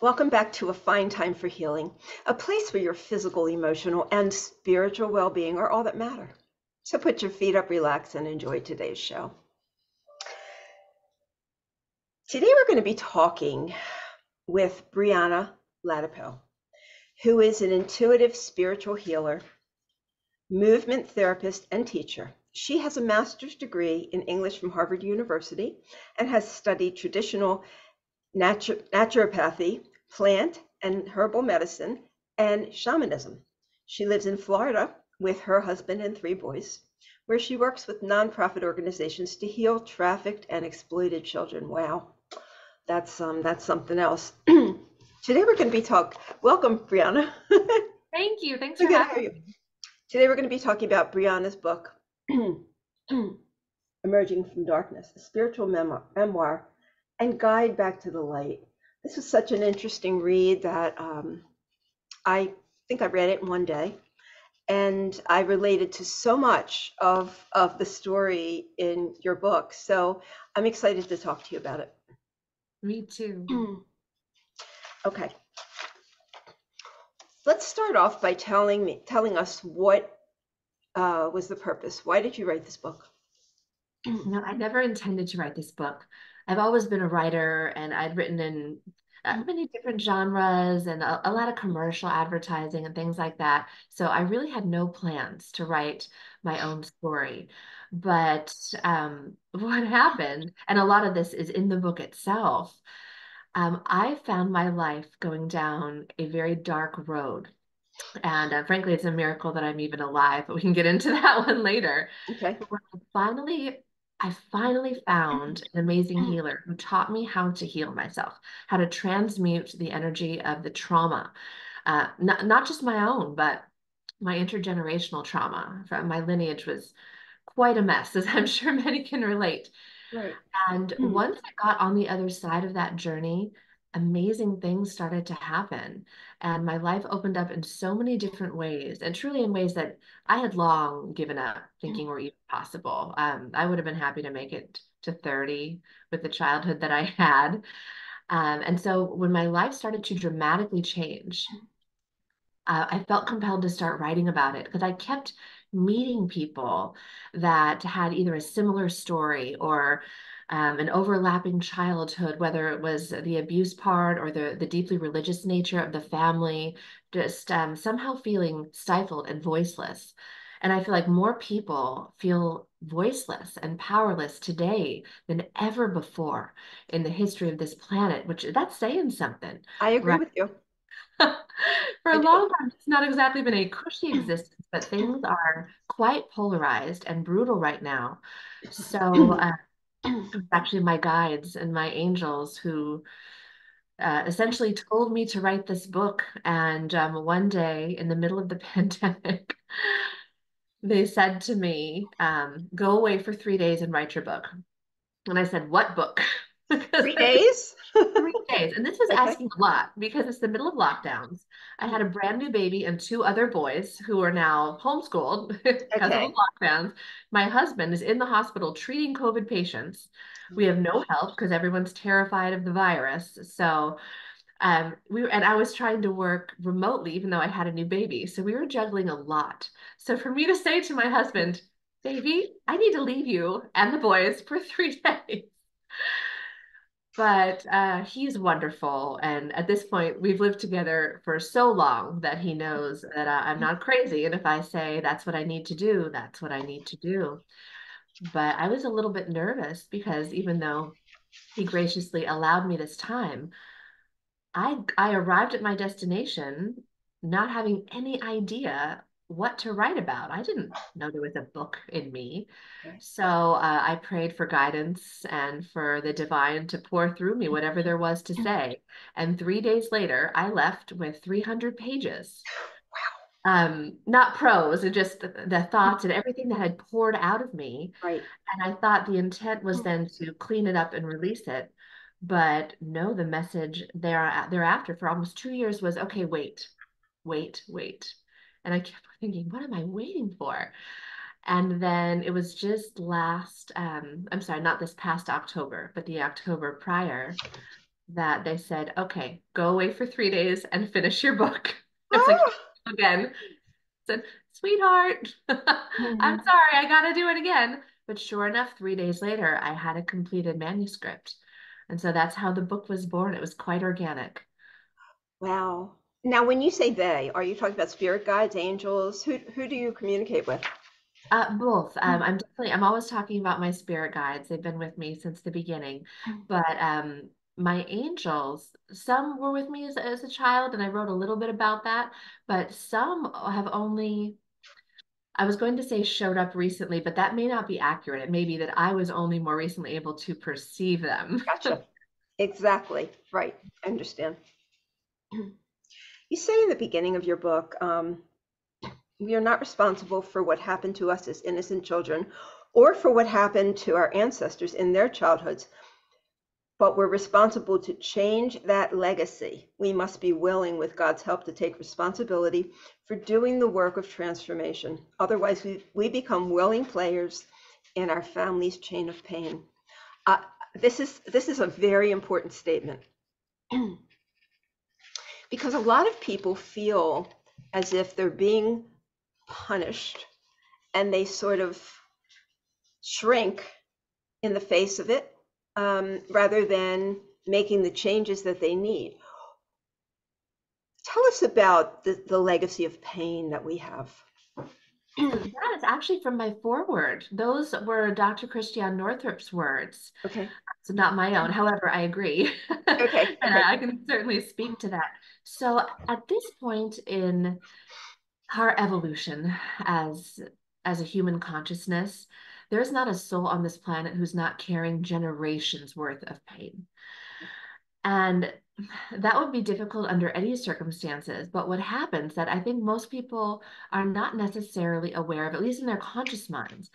Welcome back to A Fine Time for Healing, a place where your physical, emotional, and spiritual well-being are all that matter. So put your feet up, relax, and enjoy today's show. Today we're going to be talking with Brianna Ladapo, who is an intuitive spiritual healer, movement therapist, and teacher. She has a master's degree in English from Harvard University and has studied traditional naturopathy, plant and herbal medicine, and shamanism. She lives in Florida with her husband and 3 boys, where she works with nonprofit organizations to heal trafficked and exploited children. Wow, that's something else. Today we're going to be Welcome, Brianna. Thank you. Thanks So for good to having have you. me. Today we're going to be talking about Brianna's book, Emerging from Darkness, a spiritual memoir and guide back to the light. This was such an interesting read that I think I read it in one day, and I related to so much of the story in your book. So I'm excited to talk to you about it. Me too. Okay, let's start off by telling us what was the purpose. Why did you write this book? No, I never intended to write this book. I've always been a writer, and I'd written in many different genres and a lot of commercial advertising and things like that. So I really had no plans to write my own story. But what happened, and a lot of this is in the book itself, I found my life going down a very dark road. And frankly, it's a miracle that I'm even alive, but we can get into that one later. Okay. But when I finally found an amazing healer who taught me how to heal myself, how to transmute the energy of the trauma, not just my own, but my intergenerational trauma. From my lineage was quite a mess, as I'm sure many can relate. Right. And once I got on the other side of that journey, amazing things started to happen. And my life opened up in so many different ways, and truly in ways that I had long given up thinking were even possible. I would have been happy to make it to 30 with the childhood that I had. And so when my life started to dramatically change, I felt compelled to start writing about it because I kept meeting people that had either a similar story or an overlapping childhood, whether it was the abuse part or the deeply religious nature of the family, just somehow feeling stifled and voiceless. And I feel like more people feel voiceless and powerless today than ever before in the history of this planet, which that's saying something, I agree right? with you. For I a do. long time, it's not exactly been a cushy existence, but things are quite polarized and brutal right now. So, it was actually my guides and my angels who essentially told me to write this book. And one day in the middle of the pandemic, they said to me, go away for 3 days and write your book. And I said, what book? Because 3 days? 3 days. And this was Okay. asking a lot because it's the middle of lockdowns. I had a brand new baby and 2 other boys who are now homeschooled because of the Okay. lockdowns. My husband is in the hospital treating COVID patients. We have no help because everyone's terrified of the virus. So and I was trying to work remotely, even though I had a new baby. So we were juggling a lot. So for me to say to my husband, baby, I need to leave you and the boys for 3 days. But he's wonderful. And at this point, we've lived together for so long that he knows that I'm not crazy. And if I say that's what I need to do, that's what I need to do. But I was a little bit nervous because even though he graciously allowed me this time, I arrived at my destination not having any idea what to write about. I didn't know there was a book in me. So I prayed for guidance and for the divine to pour through me whatever there was to say. And 3 days later, I left with 300 pages. Not prose, and just the thoughts and everything that had poured out of me. Right. And I thought the intent was then to clean it up and release it. But no, the message thereafter for almost 2 years was, okay, wait, wait, wait. And I kept thinking, what am I waiting for? And then it was just I'm sorry, not this past October, but the October prior, that they said, okay, go away for 3 days and finish your book. It's like, Ah! again, said, sweetheart, I'm Mhm. sorry, I gotta do it again. But sure enough, 3 days later, I had a completed manuscript. And so that's how the book was born. It was quite organic. Wow. Now, when you say they, are you talking about spirit guides, angels? Who do you communicate with? Both. I'm always talking about my spirit guides. They've been with me since the beginning. But my angels, some were with me as a child, and I wrote a little bit about that. But some have only, I was going to say showed up recently, but that may not be accurate. It may be that I was only more recently able to perceive them. Gotcha. Exactly. Right. I understand. You say in the beginning of your book, we are not responsible for what happened to us as innocent children or for what happened to our ancestors in their childhoods, but we're responsible to change that legacy. We must be willing, with God's help, to take responsibility for doing the work of transformation. Otherwise, we become willing players in our family's chain of pain. Uh, this is a very important statement because a lot of people feel as if they're being punished and they sort of shrink in the face of it, rather than making the changes that they need. Tell us about the legacy of pain that we have. So that is actually from my foreword. Those were Dr. Christiane Northrup's words. Okay. So not my own. However, I agree. Okay. And Okay. I can certainly speak to that. So at this point in our evolution as as a human consciousness, there's not a soul on this planet who's not carrying generations worth of pain. And that would be difficult under any circumstances. But what happens that I think most people are not necessarily aware of, at least in their conscious minds,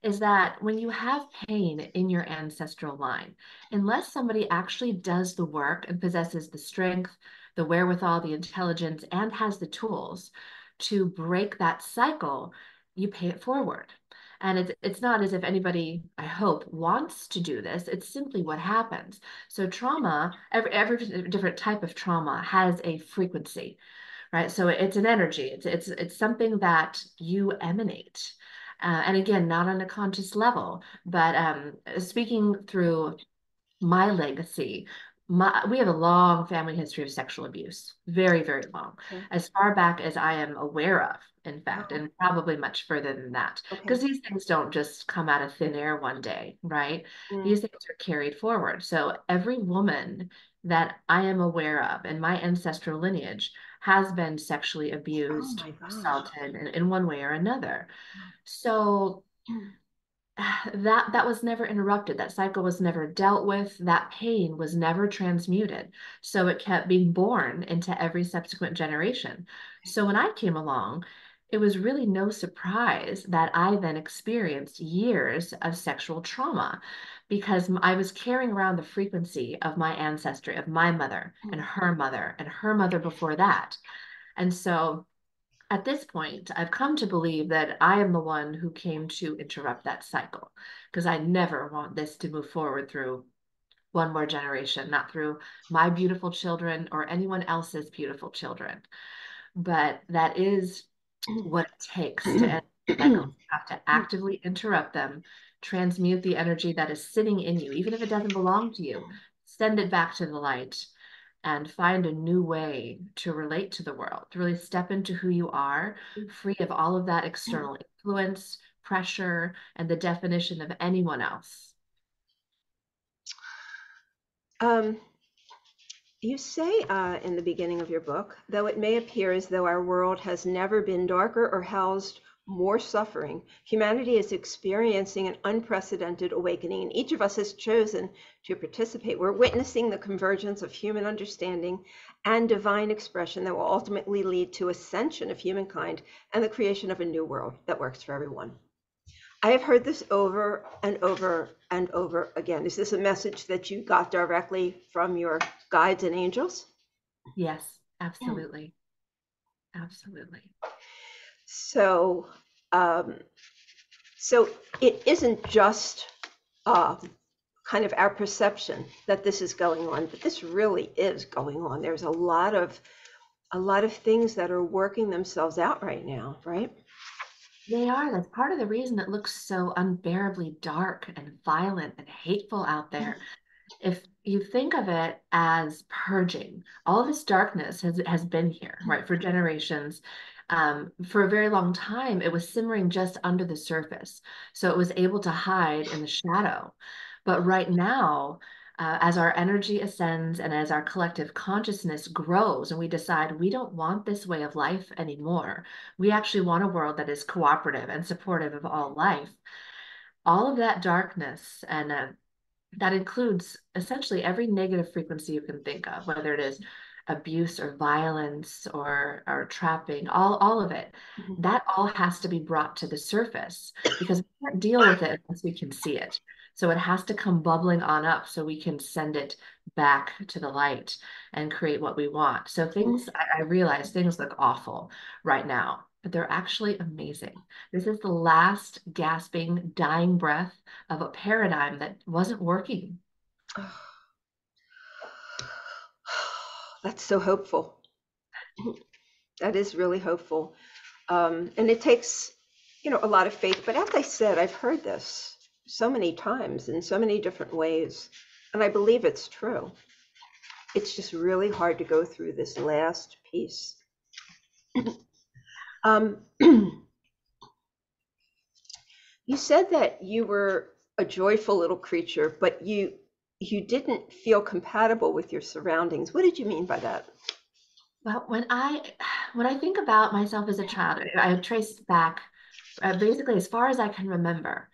is that when you have pain in your ancestral line, unless somebody actually does the work and possesses the strength, the wherewithal, the intelligence, and has the tools to break that cycle, you pay it forward. And it's not as if anybody, I hope, wants to do this. It's simply what happens. So trauma, every different type of trauma has a frequency, right? So it's an energy. It's something that you emanate. And again, not on a conscious level, but speaking through my legacy, we have a long family history of sexual abuse, very, very long, Okay. as far back as I am aware of, in fact, Wow. and probably much further than that, because Okay. these things don't just come out of thin air one day, right? Mm. These things are carried forward. So every woman that I am aware of in my ancestral lineage has been sexually Oh abused, my gosh. assaulted in one way or another. So that was never interrupted. That cycle was never dealt with. That pain was never transmuted. So it kept being born into every subsequent generation. So when I came along, it was really no surprise that I then experienced years of sexual trauma because I was carrying around the frequency of my ancestry, of my mother and her mother before that. And so at this point, I've come to believe that I am the one who came to interrupt that cycle because I never want this to move forward through one more generation, not through my beautiful children or anyone else's beautiful children. But that is what it takes to end cycles. You have to actively interrupt them, transmute the energy that is sitting in you, even if it doesn't belong to you, send it back to the light and find a new way to relate to the world, to really step into who you are, free of all of that external influence, pressure, and the definition of anyone else. Um, you say in the beginning of your book, though it may appear as though our world has never been darker or housed more suffering, humanity is experiencing an unprecedented awakening, and each of us has chosen to participate. We're witnessing the convergence of human understanding and divine expression that will ultimately lead to ascension of humankind and the creation of a new world that works for everyone. I have heard this over and over and over again. Is this a message that you got directly from your guides and angels? Yes, absolutely. Absolutely. So, um, so it isn't just uh, kind of our perception that this is going on, but this really is going on. There's a lot of things that are working themselves out right now, right? They are. That's part of the reason it looks so unbearably dark and violent and hateful out there. If you think of it as purging, all of this darkness has been here, right, for generations. For a very long time, it was simmering just under the surface, so it was able to hide in the shadow. But right now, as our energy ascends and as our collective consciousness grows, and we decide we don't want this way of life anymore, we actually want a world that is cooperative and supportive of all life. All of that darkness and that includes essentially every negative frequency you can think of, whether it is abuse or violence or trapping, all of it. Mhm. That all has to be brought to the surface because we can't deal with it unless we can see it. So it has to come bubbling on up so we can send it back to the light and create what we want. So I realize things look awful right now, but they're actually amazing. This is the last gasping, dying breath of a paradigm that wasn't working. That's so hopeful. That is really hopeful. And it takes, a lot of faith. But as I said, I've heard this so many times in so many different ways, and I believe it's true. It's just really hard to go through this last piece. Um, you said that you were a joyful little creature, but you didn't feel compatible with your surroundings. What did you mean by that? Well, when I think about myself as a child, I trace back basically as far as I can remember.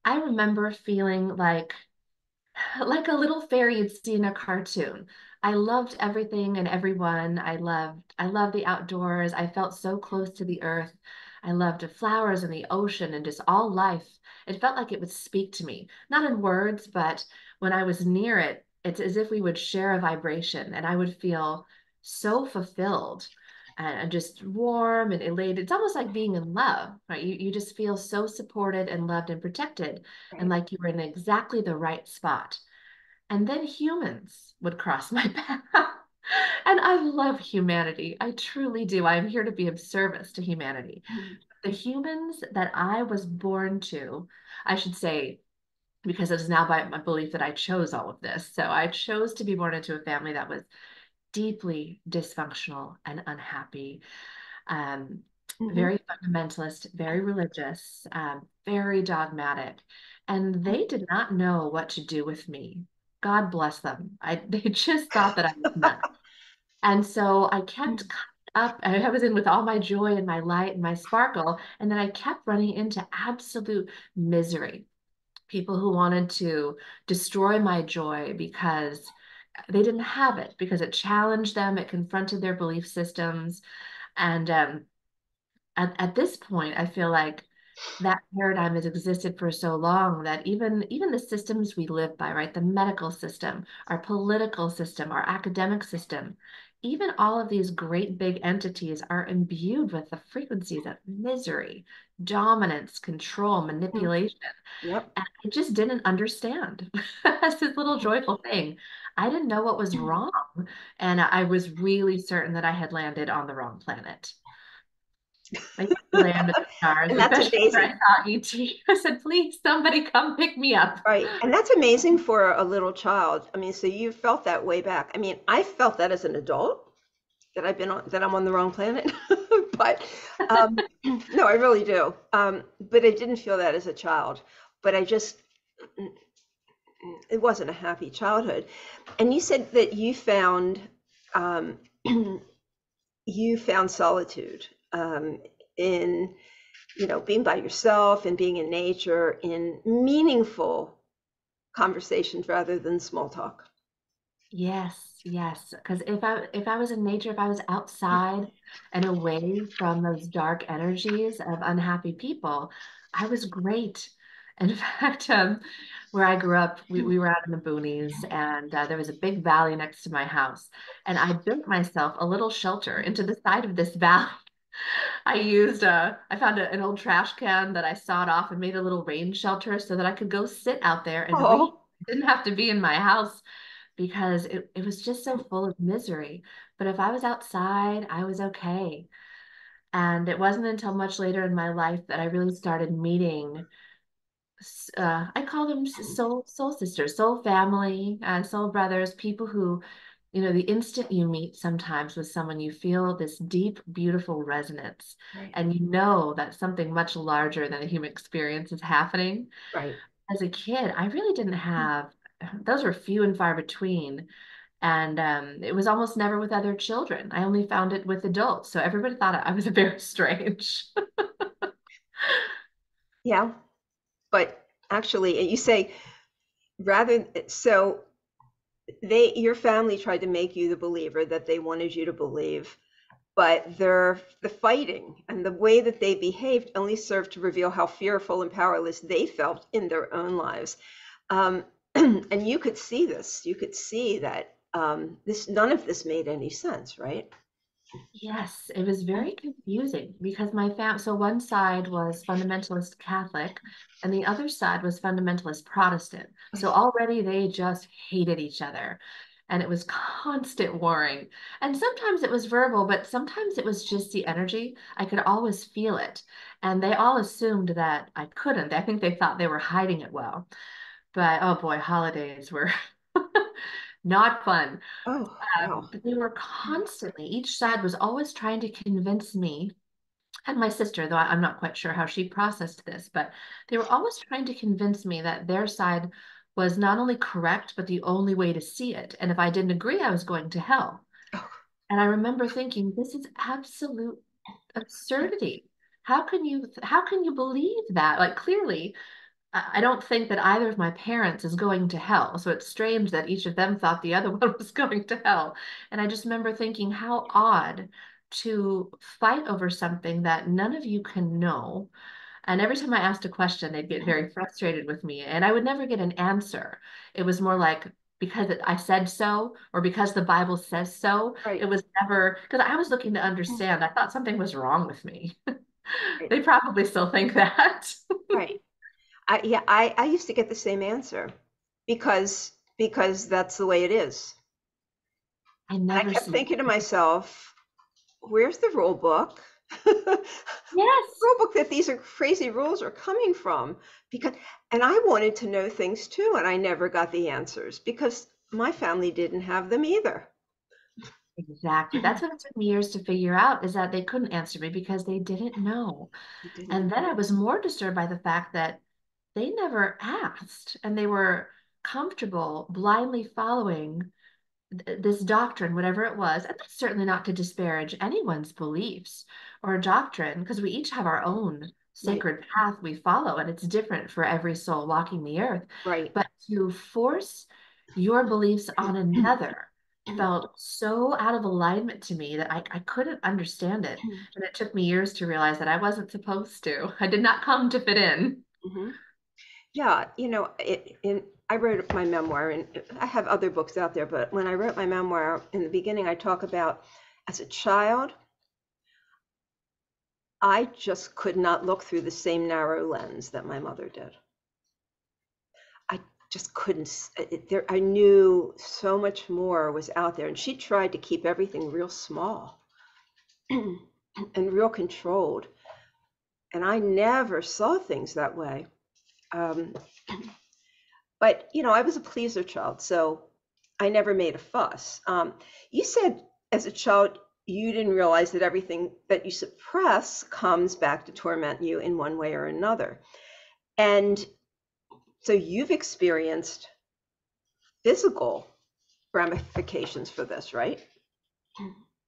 I remember feeling like a little fairy you'd see in a cartoon. I loved everything and everyone. I loved the outdoors. I felt so close to the earth. I loved the flowers and the ocean and just all life. It felt like it would speak to me, not in words, but when I was near it, it's as if we would share a vibration and I would feel so fulfilled and just warm and elated. It's almost like being in love, right? You just feel so supported and loved and protected and Right. like you were in exactly the right spot. And then humans would cross my path. And I love humanity. I truly do. I'm here to be of service to humanity. The humans that I was born to, I should say, because it is now by my belief that I chose all of this. So I chose to be born into a family that was deeply dysfunctional and unhappy, um, Mhm. very fundamentalist, very religious, very dogmatic. And they did not know what to do with me. God bless them. They just thought that I was nuts. And so I kept coming up. I was in with all my joy and my light and my sparkle. And then I kept running into absolute misery. People who wanted to destroy my joy because they didn't have it, because it challenged them, it confronted their belief systems. And at this point, I feel like that paradigm has existed for so long that even the systems we live by, right? The medical system, our political system, our academic system, even all of these great big entities are imbued with the frequencies of misery, dominance, control, Mhm. manipulation. Yep. And I just didn't understand. That's this little joyful thing. I didn't know what was wrong. And I was really certain that I had landed on the wrong planet. I used to land in the stars, And that's especially after I amazing. saw ET. I said, please, somebody come pick me up. Right. And that's amazing for a little child. I mean, so you felt that way back. I mean, I felt that as an adult that I'm on the wrong planet. But no, I really do. But I didn't feel that as a child. But I just it wasn't a happy childhood. And you said that um, you found solitude in being by yourself and being in nature in meaningful conversations rather than small talk. Yes, yes. Because if I was in nature, if I was outside and away from those dark energies of unhappy people, I was great. In fact, where I grew up, we were out in the boonies, and there was a big valley next to my house, and I built myself a little shelter into the side of this valley. I found an old trash can that I sawed off and made a little rain shelter so that I could go sit out there and read Oh. Didn't have to be in my house because it was just so full of misery. But if I was outside, I was okay. And it wasn't until much later in my life that I really started meeting, I call them soul sisters, soul family, soul brothers, people who, the instant you meet sometimes with someone, you feel this deep, beautiful resonance. Right. And you know that something much larger than a human experience is happening. Right. As a kid, I really didn't have, those were few and far between. And it was almost never with other children. I only found it with adults. So everybody thought I was very strange. Yeah. But actually, you say rather, so your family tried to make you the believer that they wanted you to believe, but the fighting and the way that they behaved only served to reveal how fearful and powerless they felt in their own lives. Um, and you could see this. You could see that this none of this made any sense, right? Yes, it was very confusing because so one side was fundamentalist Catholic and the other side was fundamentalist Protestant. So already they just hated each other and it was constant warring. And sometimes it was verbal, but sometimes it was just the energy. I could always feel it. And they all assumed that I couldn't. I think they thought they were hiding it well. But oh boy, holidays were not fun. Oh, wow. But they were constantly, each side was always trying to convince me and my sister, though I'm not quite sure how she processed this, but they were always trying to convince me that their side was not only correct, but the only way to see it. And if I didn't agree, I was going to hell. Oh, And I remember thinking, this is absolute absurdity. How can you believe that? Like clearly, I don't think that either of my parents is going to hell. So it's strange that each of them thought the other one was going to hell. And I just remember thinking, how odd to fight over something that none of you can know. And every time I asked a question, they'd get very frustrated with me, and I would never get an answer. It was more like, because I said so, or because the Bible says so. It right, was never because I was looking to understand. I thought something was wrong with me. right, They probably still think that. right. I used to get the same answer because that's the way it is. I And I never kept see. thinking to myself, where's the rule book? Yes, Rule book that these are crazy rules are coming from, because and I wanted to know things too, and I never got the answers because my family didn't have them either. exactly. That's what it took me years to figure out is that they couldn't answer me because they didn't know. They didn't. And then I was more disturbed by the fact that they never asked and they were comfortable blindly following this doctrine, whatever it was. And that's certainly not to disparage anyone's beliefs or doctrine, because we each have our own Right, sacred path we follow, and it's different for every soul walking the earth. right. But to force your beliefs on another felt so out of alignment to me that I couldn't understand it. And it took me years to realize that I wasn't supposed to. I did not come to fit in. Mhm. Yeah, I wrote my memoir, and I have other books out there, but when I wrote my memoir in the beginning, I talk about as a child, I just could not look through the same narrow lens that my mother did. I just couldn't. I knew so much more was out there, and she tried to keep everything real small and real controlled. And I never saw things that way. Um, but I was a pleaser child, so I never made a fuss. You said as a child you didn't realize that everything that you suppress comes back to torment you in one way or another. And so you've experienced physical ramifications for this, right?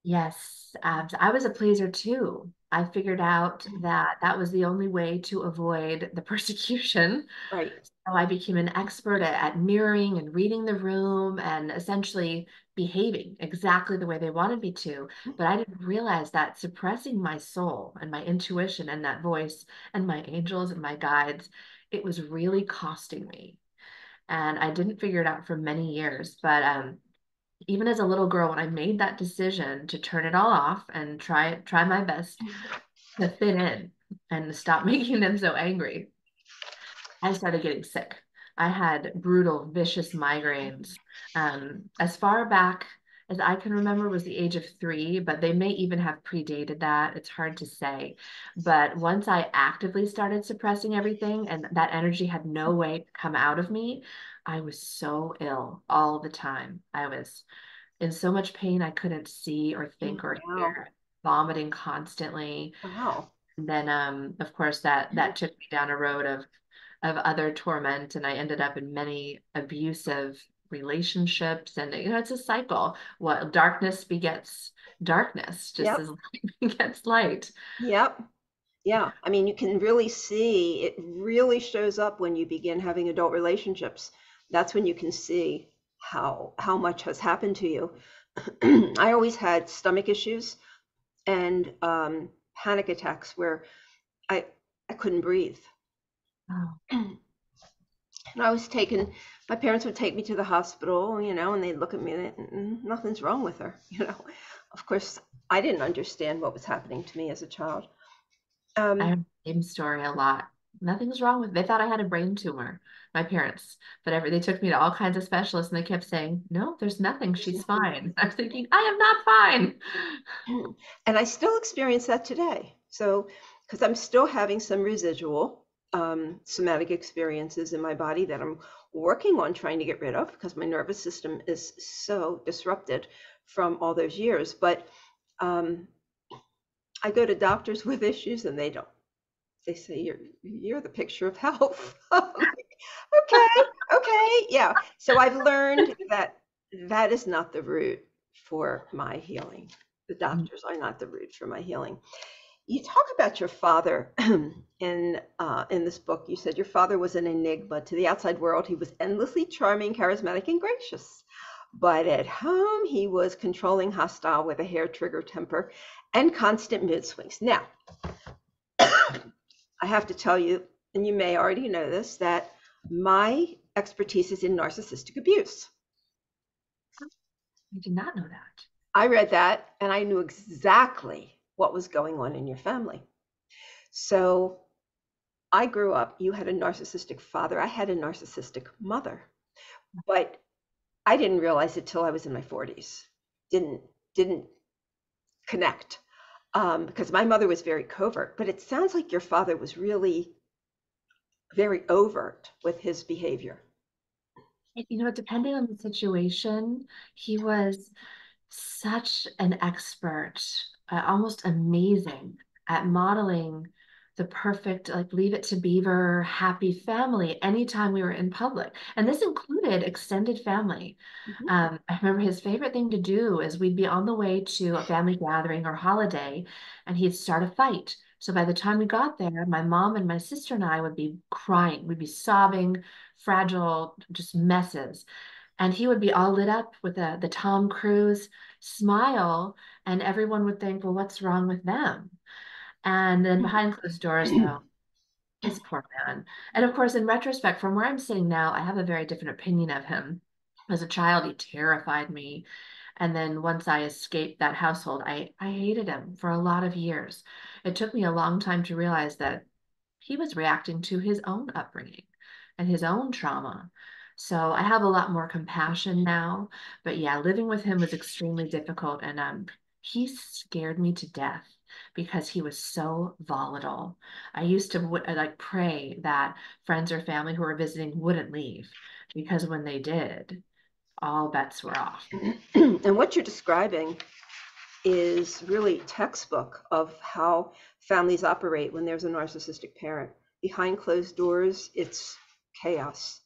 Yes, I was a pleaser too. I figured out that that was the only way to avoid the persecution. Right. So I became an expert at mirroring and reading the room and essentially behaving exactly the way they wanted me to. But I didn't realize that suppressing my soul and my intuition and that voice and my angels and my guides, it was really costing me. And I didn't figure it out for many years. But even as a little girl, when I made that decision to turn it all off and try my best to fit in and stop making them so angry, I started getting sick. I had brutal, vicious migraines. As far back as I can remember was the age of 3, but they may even have predated that. It's hard to say. But once I actively started suppressing everything and that energy had no way to come out of me, I was so ill all the time. I was in so much pain I couldn't see or think or Wow. hear, vomiting constantly. Wow. And then, of course, that took me down a road of other torment, and I ended up in many abusive relationships. And it's a cycle. What darkness begets darkness, just Yep. as light begets light. Yep. Yeah. I mean, you can really see it really shows up when you begin having adult relationships. That's when you can see how much has happened to you. I always had stomach issues and panic attacks where I I couldn't breathe. Oh, And I was taken, my parents would take me to the hospital, and they'd look at me and nothing's wrong with her, Of course, I didn't understand what was happening to me as a child. I Um, have the same story a lot. Nothing's wrong with. They thought I had a brain tumor, my parents, but they took me to all kinds of specialists, and they kept saying, "No, there's nothing. there's She's nothing fine." I'm thinking, I am not fine. wrong. And I still experience that today. So, because I'm still having some residual somatic experiences in my body that I'm working on trying to get rid of because my nervous system is so disrupted from all those years. But um, I go to doctors with issues and they don't. They say you're the picture of health. Okay, okay, yeah. So I've learned that that is not the route for my healing. The doctors are not the route for my healing. You talk about your father in this book. You said your father was an enigma to the outside world. He was endlessly charming, charismatic, and gracious. But at home, he was controlling, hostile, with a hair trigger temper and constant mood swings. Now, I have to tell you, and you may already know this, that my expertise is in narcissistic abuse. I did not know that. I read that and I knew exactly what was going on in your family. So I grew up, you had a narcissistic father, I had a narcissistic mother, but I didn't realize it till I was in my 40s. Didn't connect because my mother was very covert, but it sounds like your father was really very overt with his behavior. Depending on the situation, he was such an expert, almost amazing at modeling the perfect, like, leave it to Beaver, happy family anytime we were in public. And this included extended family. Mhm. I remember his favorite thing to do is we'd be on the way to a family gathering or holiday, and he'd start a fight. So by the time we got there, my mom and my sister and I would be crying. We'd be sobbing, fragile, just messes. And he would be all lit up with the Tom Cruise smile, and everyone would think, well, what's wrong with them? And then behind closed doors, though, this poor man. And of course, in retrospect, from where I'm sitting now, I have a very different opinion of him. As a child, he terrified me. And then once I escaped that household, I hated him for a lot of years. It took me a long time to realize that he was reacting to his own upbringing and his own trauma. So I have a lot more compassion now. But yeah, living with him was extremely difficult. And he scared me to death because he was so volatile. I used to like pray that friends or family who were visiting wouldn't leave because when they did, all bets were off. And what you're describing is really textbook of how families operate when there's a narcissistic parent. Behind closed doors, it's chaos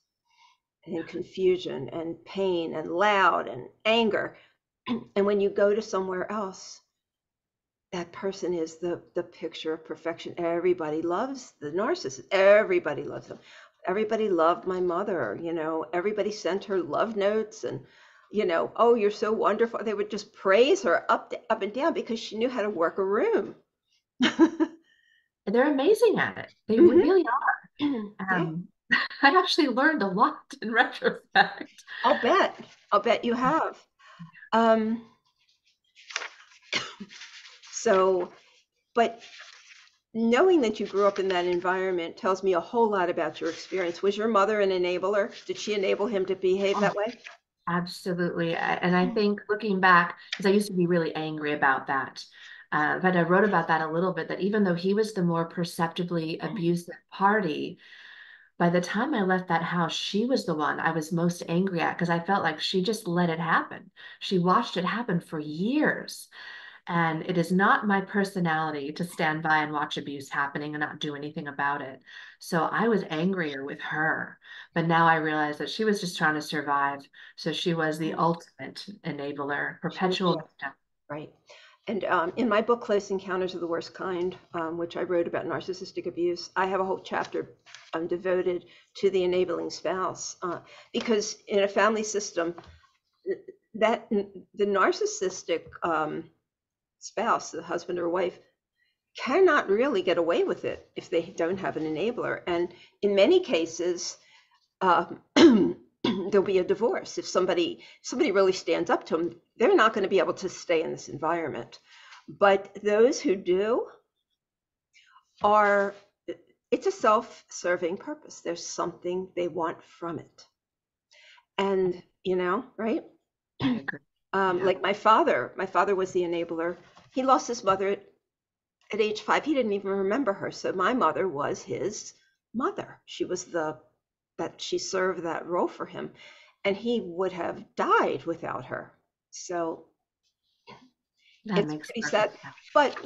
and confusion and pain and loud and anger. And when you go to somewhere else, that person is the picture of perfection. Everybody loves the narcissist. Everybody loves them. Everybody loved my mother, everybody sent her love notes and oh, you're so wonderful. They would just praise her up and down because she knew how to work a room. And they're amazing at it. They Hmm. really are. Yeah, I actually learned a lot in retrospect. I'll bet. I'll bet you have. Um, so, but knowing that you grew up in that environment tells me a whole lot about your experience. Was your mother an enabler? Did she enable him to behave that Oh, way? absolutely. And I think looking back, because I used to be really angry about that. But I wrote about that a little bit, that even though he was the more perceptibly abusive party, by the time I left that house, she was the one I was most angry at because I felt like she just let it happen. She watched it happen for years. And it is not my personality to stand by and watch abuse happening and not do anything about it. So I was angrier with her. But now I realize that she was just trying to survive. So she was the ultimate enabler, perpetual Yeah, victim. right. And in my book, Close Encounters of the Worst Kind, which I wrote about narcissistic abuse, I have a whole chapter devoted to the enabling spouse. Because in a family system, that the narcissistic spouse, the husband or wife, cannot really get away with it if they don't have an enabler. And in many cases, there'll be a divorce. If somebody really stands up to them, they're not going to be able to stay in this environment. But those who do are, it's a self-serving purpose. There's something they want from it. And, right? I agree. Yeah. Like my father was the enabler. He lost his mother at age 5. He didn't even remember her. So my mother was his mother. She was that she served that role for him. And he would have died without her. So That it's makes pretty sad. perfect sense. But,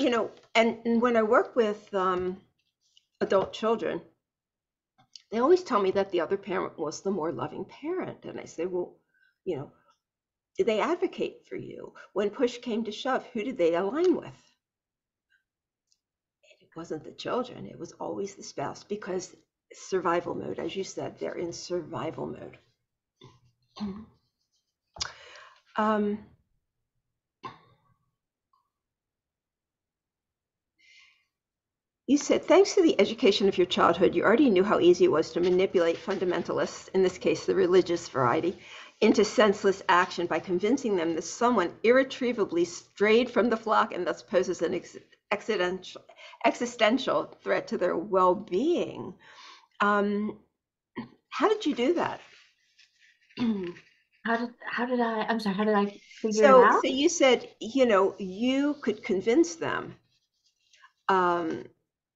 and when I work with adult children, they always tell me that the other parent was the more loving parent. And I say, well, you know, did they advocate for you? When push came to shove, who did they align with? It wasn't the children, it was always the spouse because survival mode, as you said, they're in survival mode. Um, You said, thanks to the education of your childhood, you already knew how easy it was to manipulate fundamentalists, in this case, the religious variety, into senseless action by convincing them that someone irretrievably strayed from the flock and thus poses an existential threat to their well-being. How did you do that? I'm sorry, how did I figure it So out? you said, you could convince them. Um,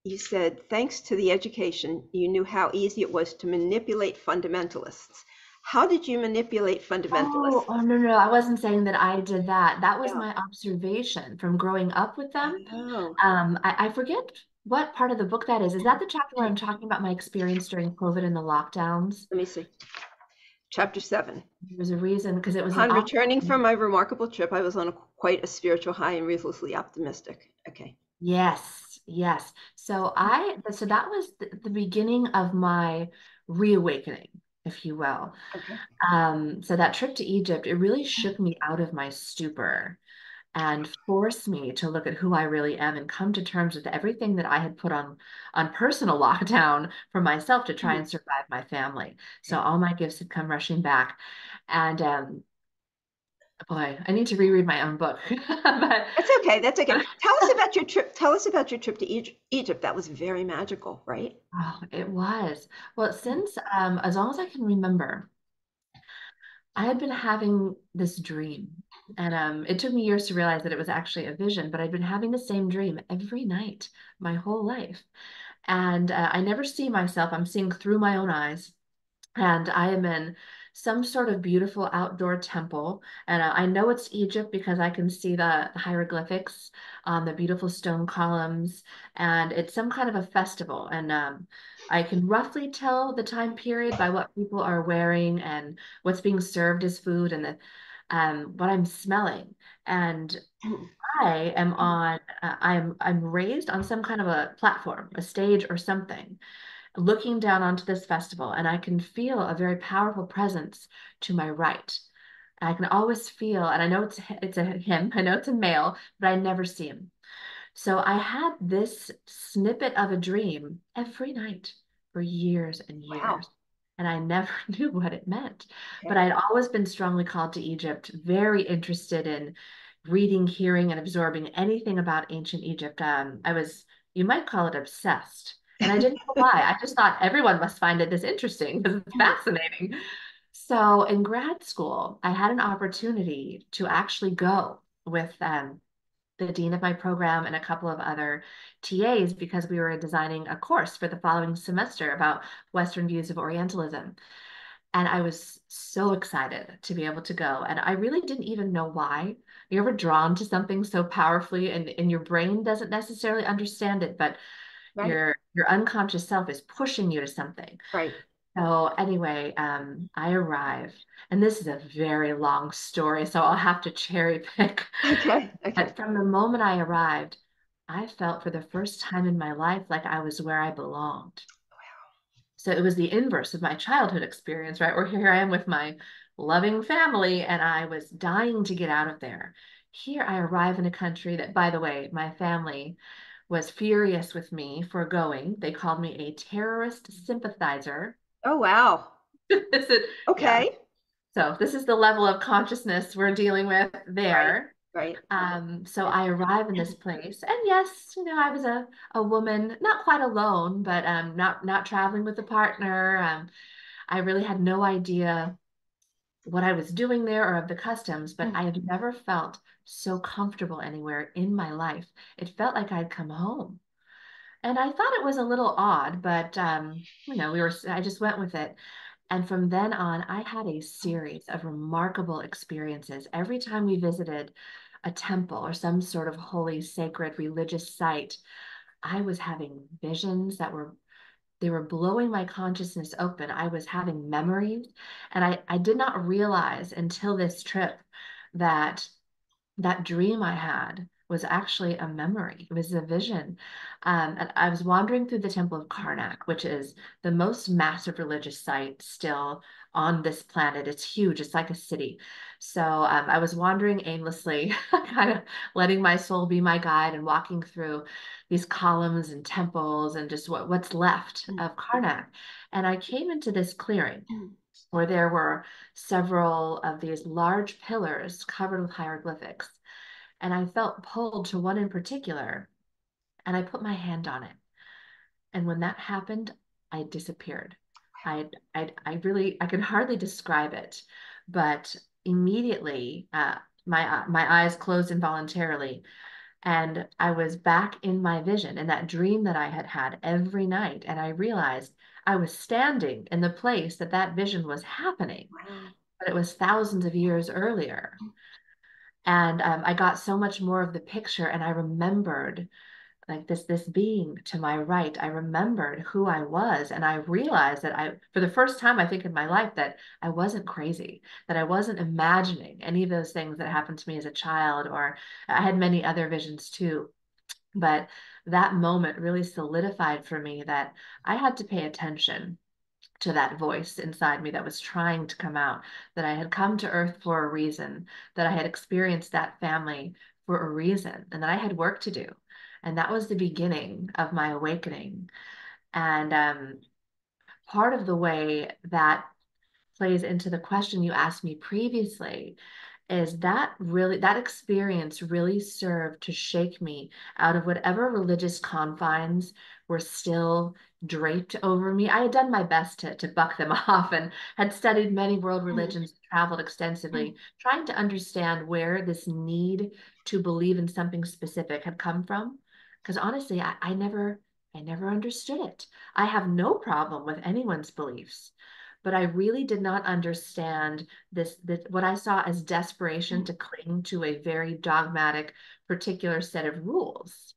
you said, thanks to the education, you knew how easy it was to manipulate fundamentalists. How did you manipulate Oh, fundamentalists? oh no, no, I wasn't saying that I did that. That was Yeah. my observation from growing up with them. Oh, I forget what part of the book that is. Is that the chapter where I'm talking about my experience during COVID and the lockdowns? let me see. Chapter 7. There was a reason because it was an Upon returning from ongoing. my remarkable trip, I was on quite a spiritual high and ruthlessly optimistic. Okay. Yes, yes. So that was the beginning of my reawakening, if you will. Okay. So that trip to Egypt, it really shook me out of my stupor and forced me to look at who I really am and come to terms with everything that I had put on personal lockdown for myself to try and survive my family. So Okay. all my gifts had come rushing back. And boy, I need to reread my own book. But That's okay. That's okay. Tell us about your trip. Tell us about your trip to Egypt. That was very magical, right? oh, it was. Well, since as long as I can remember, I had been having this dream. And it took me years to realize that it was actually a vision, but I'd been having the same dream every night my whole life. And I never see myself, I'm seeing through my own eyes. And I am in some sort of beautiful outdoor temple. And I know it's Egypt because I can see the hieroglyphics on the beautiful stone columns. And it's some kind of a festival. And I can roughly tell the time period by what people are wearing and what's being served as food and what I'm smelling. And I am on, I'm raised on some kind of a platform, a stage or something looking down onto this festival, and I can feel a very powerful presence to my right. I can always feel, and I know it's a him, I know it's a male, but I never see him. So I had this snippet of a dream every night for years and Wow. years. And I never knew what it meant. But Okay. I'd always been strongly called to Egypt, very interested in reading, hearing, and absorbing anything about ancient Egypt. I was, you might call it obsessed. And I didn't know why. I just thought everyone must find it this interesting because it's fascinating. So in grad school, I had an opportunity to actually go with the dean of my program and a couple of other TAs because we were designing a course for the following semester about Western views of Orientalism. And I was so excited to be able to go. And I really didn't even know why. You're ever drawn to something so powerfully and your brain doesn't necessarily understand it, but Right, your unconscious self is pushing you to something. right. So anyway, I arrive, and this is a very long story, so I'll have to cherry pick. Okay, okay. But from the moment I arrived, I felt for the first time in my life like I was where I belonged. So it was the inverse of my childhood experience, right? Where here I am with my loving family, and I was dying to get out of there. Here I arrive in a country that, by the way, my family was furious with me for going. They called me a terrorist sympathizer. Oh, wow. This is, yeah. Okay. So this is the level of consciousness we're dealing with Right, there. right. So I arrive in this place, and yes, I was a woman, not quite alone, but not traveling with a partner. I really had no idea what I was doing there or of the customs, but I had never felt so comfortable anywhere in my life. It felt like I'd come home. And I thought it was a little odd, but I just went with it. And from then on, I had a series of remarkable experiences. Every time we visited a temple or some sort of holy, sacred, religious site, I was having visions that they were blowing my consciousness open. I was having memories, and I did not realize until this trip that that dream I had was actually a memory. It was a vision. And I was wandering through the Temple of Karnak, which is the most massive religious site still on this planet. It's huge. It's like a city. So I was wandering aimlessly, kind of letting my soul be my guide and walking through these columns and temples and just what's left of Karnak. And I came into this clearing where there were several of these large pillars covered with hieroglyphics. And I felt pulled to one in particular, and I put my hand on it. And when that happened, I disappeared. I could hardly describe it, but immediately, my eyes closed involuntarily, and I was back in my vision, in that dream that I had had every night. And I realized I was standing in the place that that vision was happening, Wow. but it was thousands of years earlier. And I got so much more of the picture, and I remembered like this being to my right. I remembered who I was, and I realized that for the first time, I think in my life, that I wasn't crazy, that I wasn't imagining any of those things that happened to me as a child, or I had many other visions too. But that moment really solidified for me that I had to pay attention to that voice inside me that was trying to come out, that I had come to Earth for a reason, that I had experienced that family for a reason, and that I had work to do. And that was the beginning of my awakening. And part of the way that plays into the question you asked me previously is that experience really served to shake me out of whatever religious confines were still draped over me. I had done my best to buck them off and had studied many world religions, traveled extensively, trying to understand where this need to believe in something specific had come from. Because honestly, I never understood it. I have no problem with anyone's beliefs, but I really did not understand this what I saw as desperation to cling to a very dogmatic particular set of rules.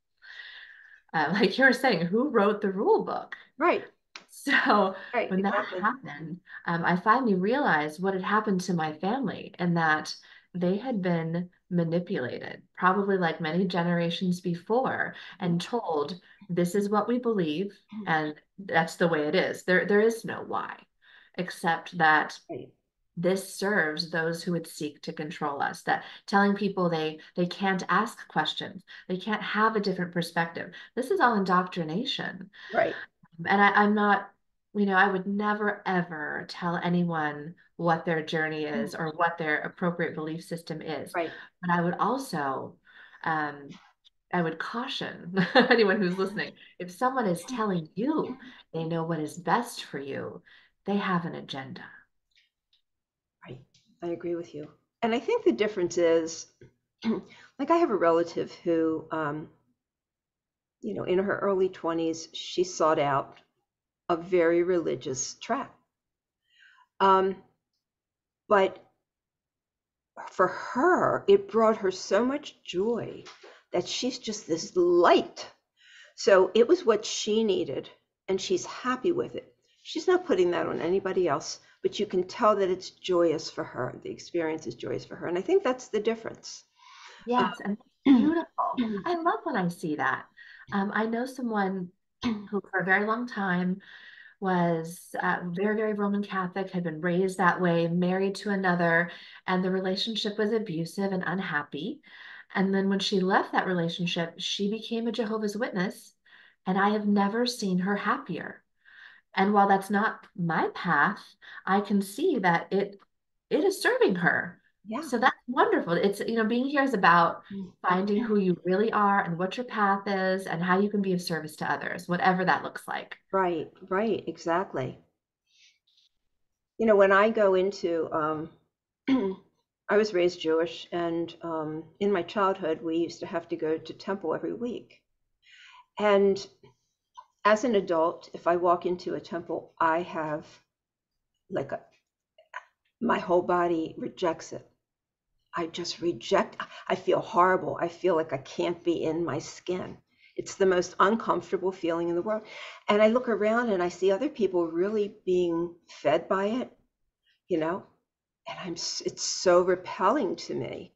Like you were saying, who wrote the rule book? Right, So right, when that exactly. happened, I finally realized what had happened to my family, and that they had been manipulated, probably like many generations before, and told this is what we believe, and that's the way it is. There is no why, except that Right, this serves those who would seek to control us, that telling people they can't ask questions, they can't have a different perspective. This is all indoctrination. right. And I'm not, I would never ever tell anyone what their journey is or what their appropriate belief system is. Right. But I would also um, I would caution anyone who's listening, if someone is telling you they know what is best for you, they have an agenda. Right. I agree with you. And I think the difference is, like I have a relative who, in her early 20s, she sought out a very religious track. Um, but for her, it brought her so much joy that she's just this light. So it was what she needed, and she's happy with it. She's not putting that on anybody else, but you can tell that it's joyous for her. The experience is joyous for her. And I think that's the difference. Yes, and that's beautiful. I love when I see that. I know someone who, for a very long time, was very, very Roman Catholic, had been raised that way, married to another, and the relationship was abusive and unhappy. And then when she left that relationship, she became a Jehovah's Witness, and I have never seen her happier. And while that's not my path, I can see that it is serving her. Yeah. So that's wonderful. It's, being here is about finding who you really are and what your path is and how you can be of service to others, whatever that looks like. Right, right, exactly. When I go into, I was raised Jewish, and in my childhood, we used to have to go to temple every week. And as an adult, if I walk into a temple, I have like my whole body rejects it. I just reject, I feel horrible. I feel like I can't be in my skin. It's the most uncomfortable feeling in the world. And I look around and I see other people really being fed by it, you know, and it's so repelling to me.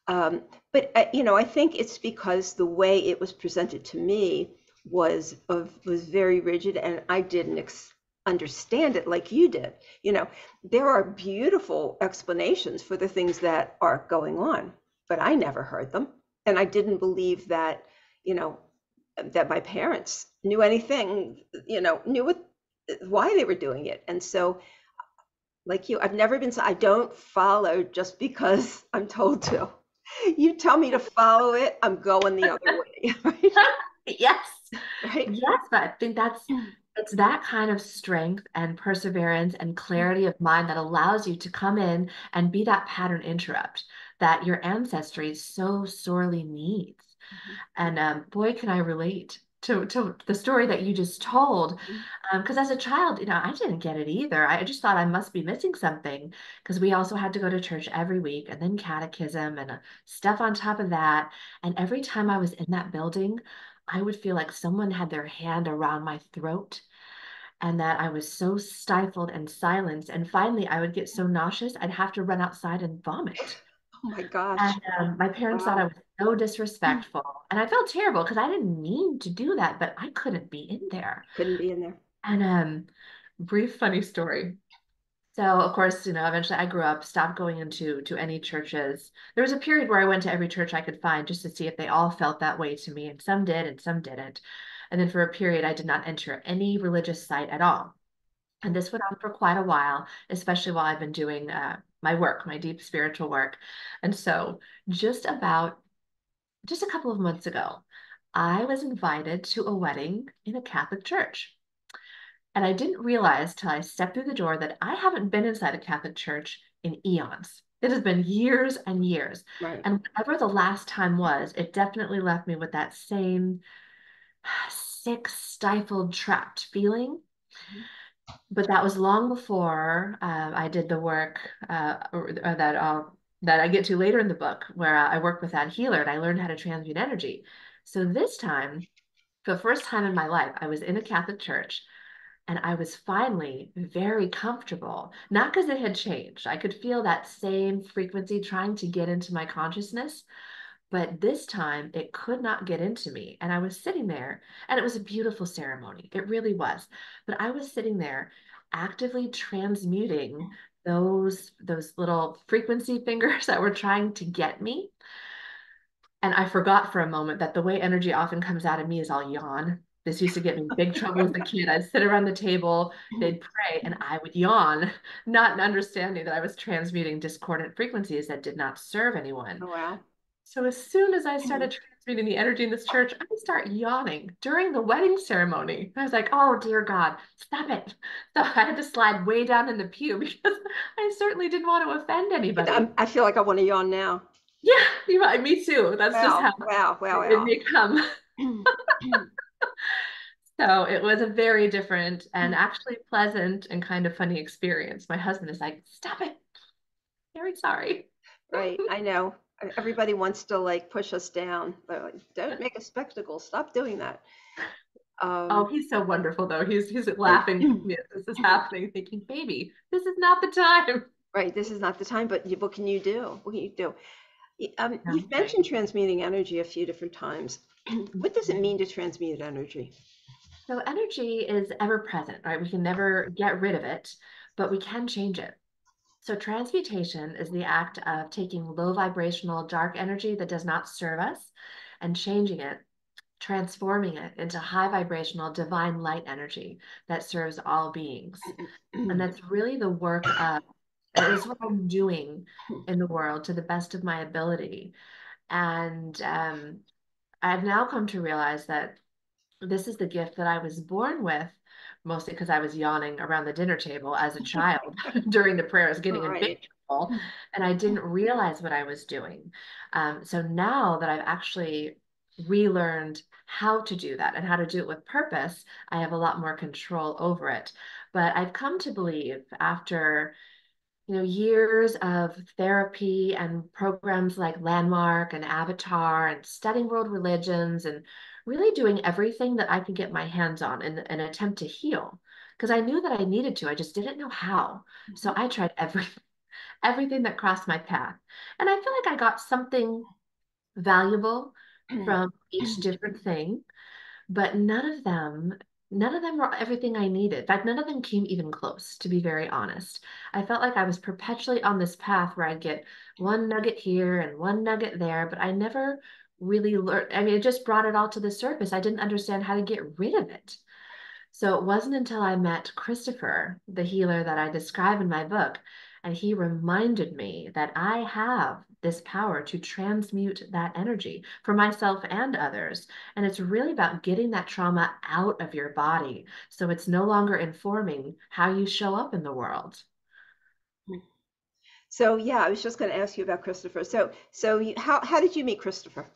But I think it's because the way it was presented to me was very rigid, and I didn't understand it like you did. There are beautiful explanations for the things that are going on, but I never heard them, and I didn't believe that you know that my parents knew anything, knew why they were doing it. And so, like you, I've never been, I don't follow just because I'm told to. You tell me to follow it, I'm going the other way. Right? Yes. Right? Yes, but I think it's that kind of strength and perseverance and clarity of mind that allows you to come in and be that pattern interrupt that your ancestry so sorely needs. And boy, can I relate to the story that you just told. Because as a child, I didn't get it either. I just thought I must be missing something because we also had to go to church every week and then catechism and stuff on top of that. And every time I was in that building, I would feel like someone had their hand around my throat and that I was so stifled and silenced. And finally, I would get so nauseous, I'd have to run outside and vomit. Oh my gosh. And my parents thought I Wow. was so disrespectful. And I felt terrible because I didn't mean to do that, but I couldn't be in there. Couldn't be in there. And brief funny story. So of course, eventually I grew up, stopped going into any churches. There was a period where I went to every church I could find just to see if they all felt that way to me, and some did and some didn't. And then for a period, I did not enter any religious site at all. And this went on for quite a while, especially while I've been doing my work, my deep spiritual work. And so just a couple of months ago, I was invited to a wedding in a Catholic church. And I didn't realize till I stepped through the door that I haven't been inside a Catholic church in eons. It has been years and years. Right. And whatever the last time was, it definitely left me with that same sick, stifled, trapped feeling. But that was long before I did the work that I get to later in the book, where I work with that healer and I learned how to transmute energy. So this time, for the first time in my life, I was in a Catholic church. And I was finally very comfortable, not because it had changed. I could feel that same frequency trying to get into my consciousness, but this time it could not get into me. And I was sitting there, and it was a beautiful ceremony. It really was. But I was sitting there actively transmuting those little frequency fingers that were trying to get me. And I forgot for a moment that the way energy often comes out of me is I'll yawn. This used to get me in big trouble as a kid. I'd sit around the table, they'd pray, and I would yawn, not understanding that I was transmuting discordant frequencies that did not serve anyone. Oh, wow. So as soon as I started transmuting the energy in this church, I start yawning during the wedding ceremony. I was like, oh dear God, stop it. So I had to slide way down in the pew because I certainly didn't want to offend anybody. I feel like I want to yawn now. Yeah, me too. That's just Wow, how wow, it wow, may come. wow. So it was a very different and actually pleasant and kind of funny experience. My husband is like, stop it. Very sorry. Right, I know. Everybody wants to like push us down. They're like, don't make a spectacle. Stop doing that. Oh, Um, he's so wonderful though. He's laughing with me as this is happening, thinking, baby, this is not the time. right, this is not the time, but what can you do? What can you do? You've Right. mentioned transmuting energy a few different times. What does it Mhm. mean to transmute energy? So energy is ever present, right? We can never get rid of it, but we can change it. So transmutation is the act of taking low vibrational dark energy that does not serve us and changing it, transforming it into high vibrational divine light energy that serves all beings. And that's really the work of, it's what I'm doing in the world to the best of my ability. And I've now come to realize that this is the gift that I was born with, mostly because I was yawning around the dinner table as a child during the prayers, getting in big Right. trouble, and I didn't realize what I was doing. So now that I've actually relearned how to do that and how to do it with purpose, I have a lot more control over it. But I've come to believe after years of therapy and programs like Landmark and Avatar and studying world religions and really doing everything that I could get my hands on in an attempt to heal. Because I knew that I needed to, I just didn't know how. So I tried everything that crossed my path. And I feel like I got something valuable from each different thing, but none of them were everything I needed. In fact, none of them came even close, to be very honest. I felt like I was perpetually on this path where I'd get one nugget here and one nugget there, but I never really learned. I mean, it just brought it all to the surface. I didn't understand how to get rid of it. So it wasn't until I met Christopher, the healer that I describe in my book, and he reminded me that I have this power to transmute that energy for myself and others. And it's really about getting that trauma out of your body so it's no longer informing how you show up in the world. So yeah, I was just going to ask you about Christopher. How did you meet Christopher?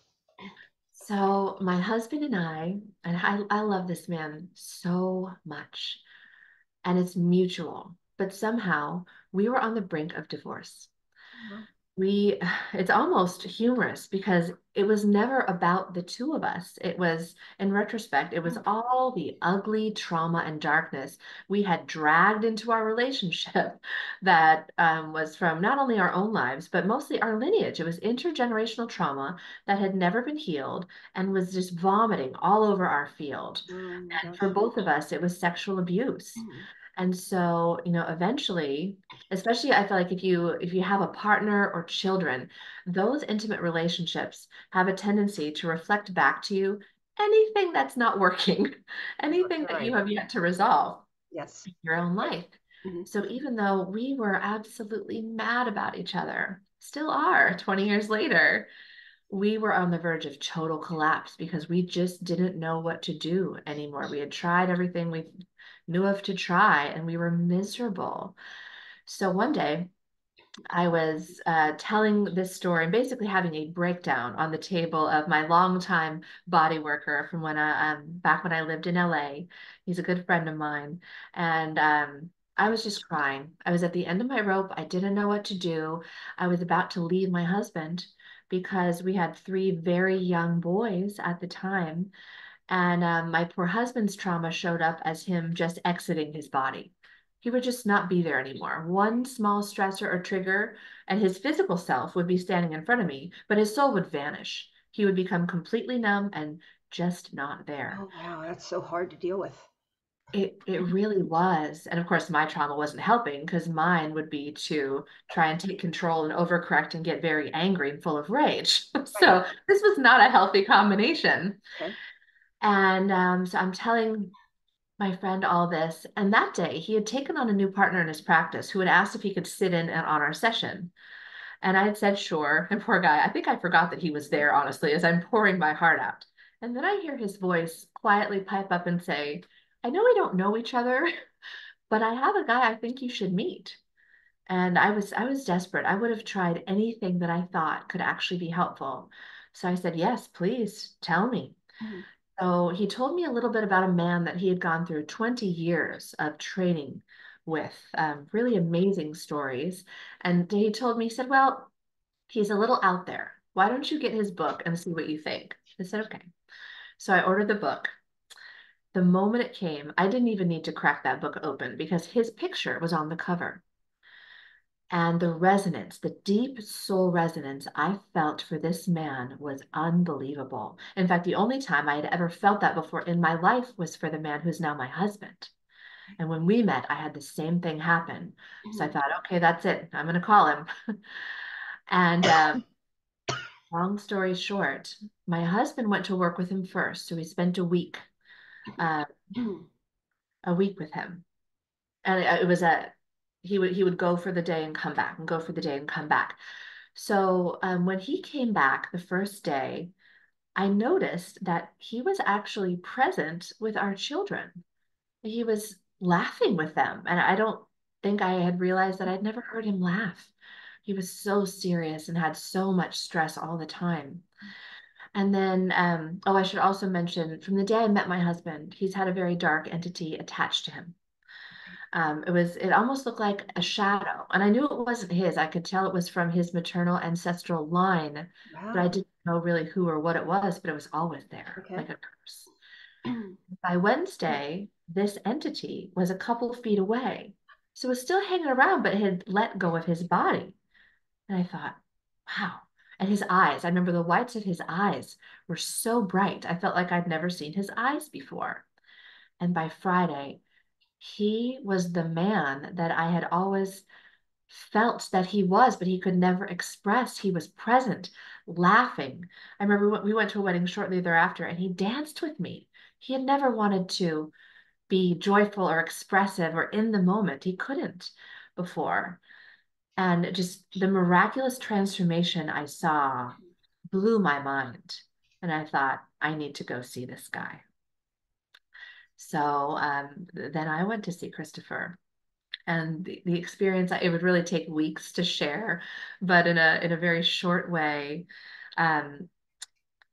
So my husband and I love this man so much, and it's mutual, but somehow we were on the brink of divorce. Well, we It's almost humorous because it was never about the two of us. It was, in retrospect, it was all the ugly trauma and darkness we had dragged into our relationship that was from not only our own lives but mostly our lineage. It was intergenerational trauma that had never been healed and was just vomiting all over our field. oh my And for gosh. both of us it was sexual abuse. And so, eventually, especially I feel like if you have a partner or children, those intimate relationships have a tendency to reflect back to you anything that's not working, anything that you Right. have yet to resolve Yes. in your own Right. life. Mhm. So even though we were absolutely mad about each other, still are 20 years later, we were on the verge of total collapse because we just didn't know what to do anymore. We had tried everything we knew of to try, and we were miserable. So one day, I was telling this story and basically having a breakdown on the table of my longtime body worker from when back when I lived in LA. He's a good friend of mine, and I was just crying. I was at the end of my rope. I didn't know what to do. I was about to leave my husband because we had three very young boys at the time, and my poor husband's trauma showed up as him just exiting his body. He would just not be there anymore. One small stressor or trigger, and his physical self would be standing in front of me, but his soul would vanish. He would become completely numb and just not there. Oh wow, that's so hard to deal with. It really was. And of course, my trauma wasn't helping because mine would be to try and take control and overcorrect and get very angry and full of rage. Right. So this was not a healthy combination. Okay. And so I'm telling my friend all this. And that day, he had taken on a new partner in his practice who had asked if he could sit in on our session. And I had said, sure. And poor guy, I think I forgot that he was there, honestly, as I'm pouring my heart out. And then I hear his voice quietly pipe up and say, I know we don't know each other, but I have a guy I think you should meet. And I was desperate. I would have tried anything that I thought could actually be helpful. So I said, yes, please tell me. Mhm. So he told me a little bit about a man that he had gone through 20 years of training with, really amazing stories. And he told me, he said, well, he's a little out there. Why don't you get his book and see what you think? I said, okay. So I ordered the book. The moment it came, I didn't even need to crack that book open because his picture was on the cover. And the resonance, the deep soul resonance I felt for this man was unbelievable. In fact, the only time I had ever felt that before in my life was for the man who's now my husband. And when we met, I had the same thing happen. So I Mhm. thought, okay, that's it. I'm going to call him. And long story short, my husband went to work with him first. So we spent uh, a week with him. And it was he would go for the day and come back and go for the day and come back. So when he came back the first day, I noticed that he was actually present with our children. He was laughing with them, and I don't think I had realized that I'd never heard him laugh. He was so serious and had so much stress all the time. And then, oh, I should also mention from the day I met my husband, he's had a very dark entity attached to him. Okay. It almost looked like a shadow. And I knew it wasn't his. I could tell it was from his maternal ancestral line, but I Wow. didn't know really who or what it was, but it was always there, Okay. like a curse. By Wednesday, this entity was a couple feet away. So it was still hanging around, but it had let go of his body. And I thought, wow. And his eyes, I remember the whites of his eyes were so bright. I felt like I'd never seen his eyes before. And by Friday, he was the man that I had always felt that he was, but he could never express. He was present, laughing. I remember we went to a wedding shortly thereafter, and he danced with me. He had never wanted to be joyful or expressive or in the moment. He couldn't before. And just the miraculous transformation I saw blew my mind. And I thought, I need to go see this guy. So then I went to see Christopher. And the experience, it would really take weeks to share, but in a very short way. Um,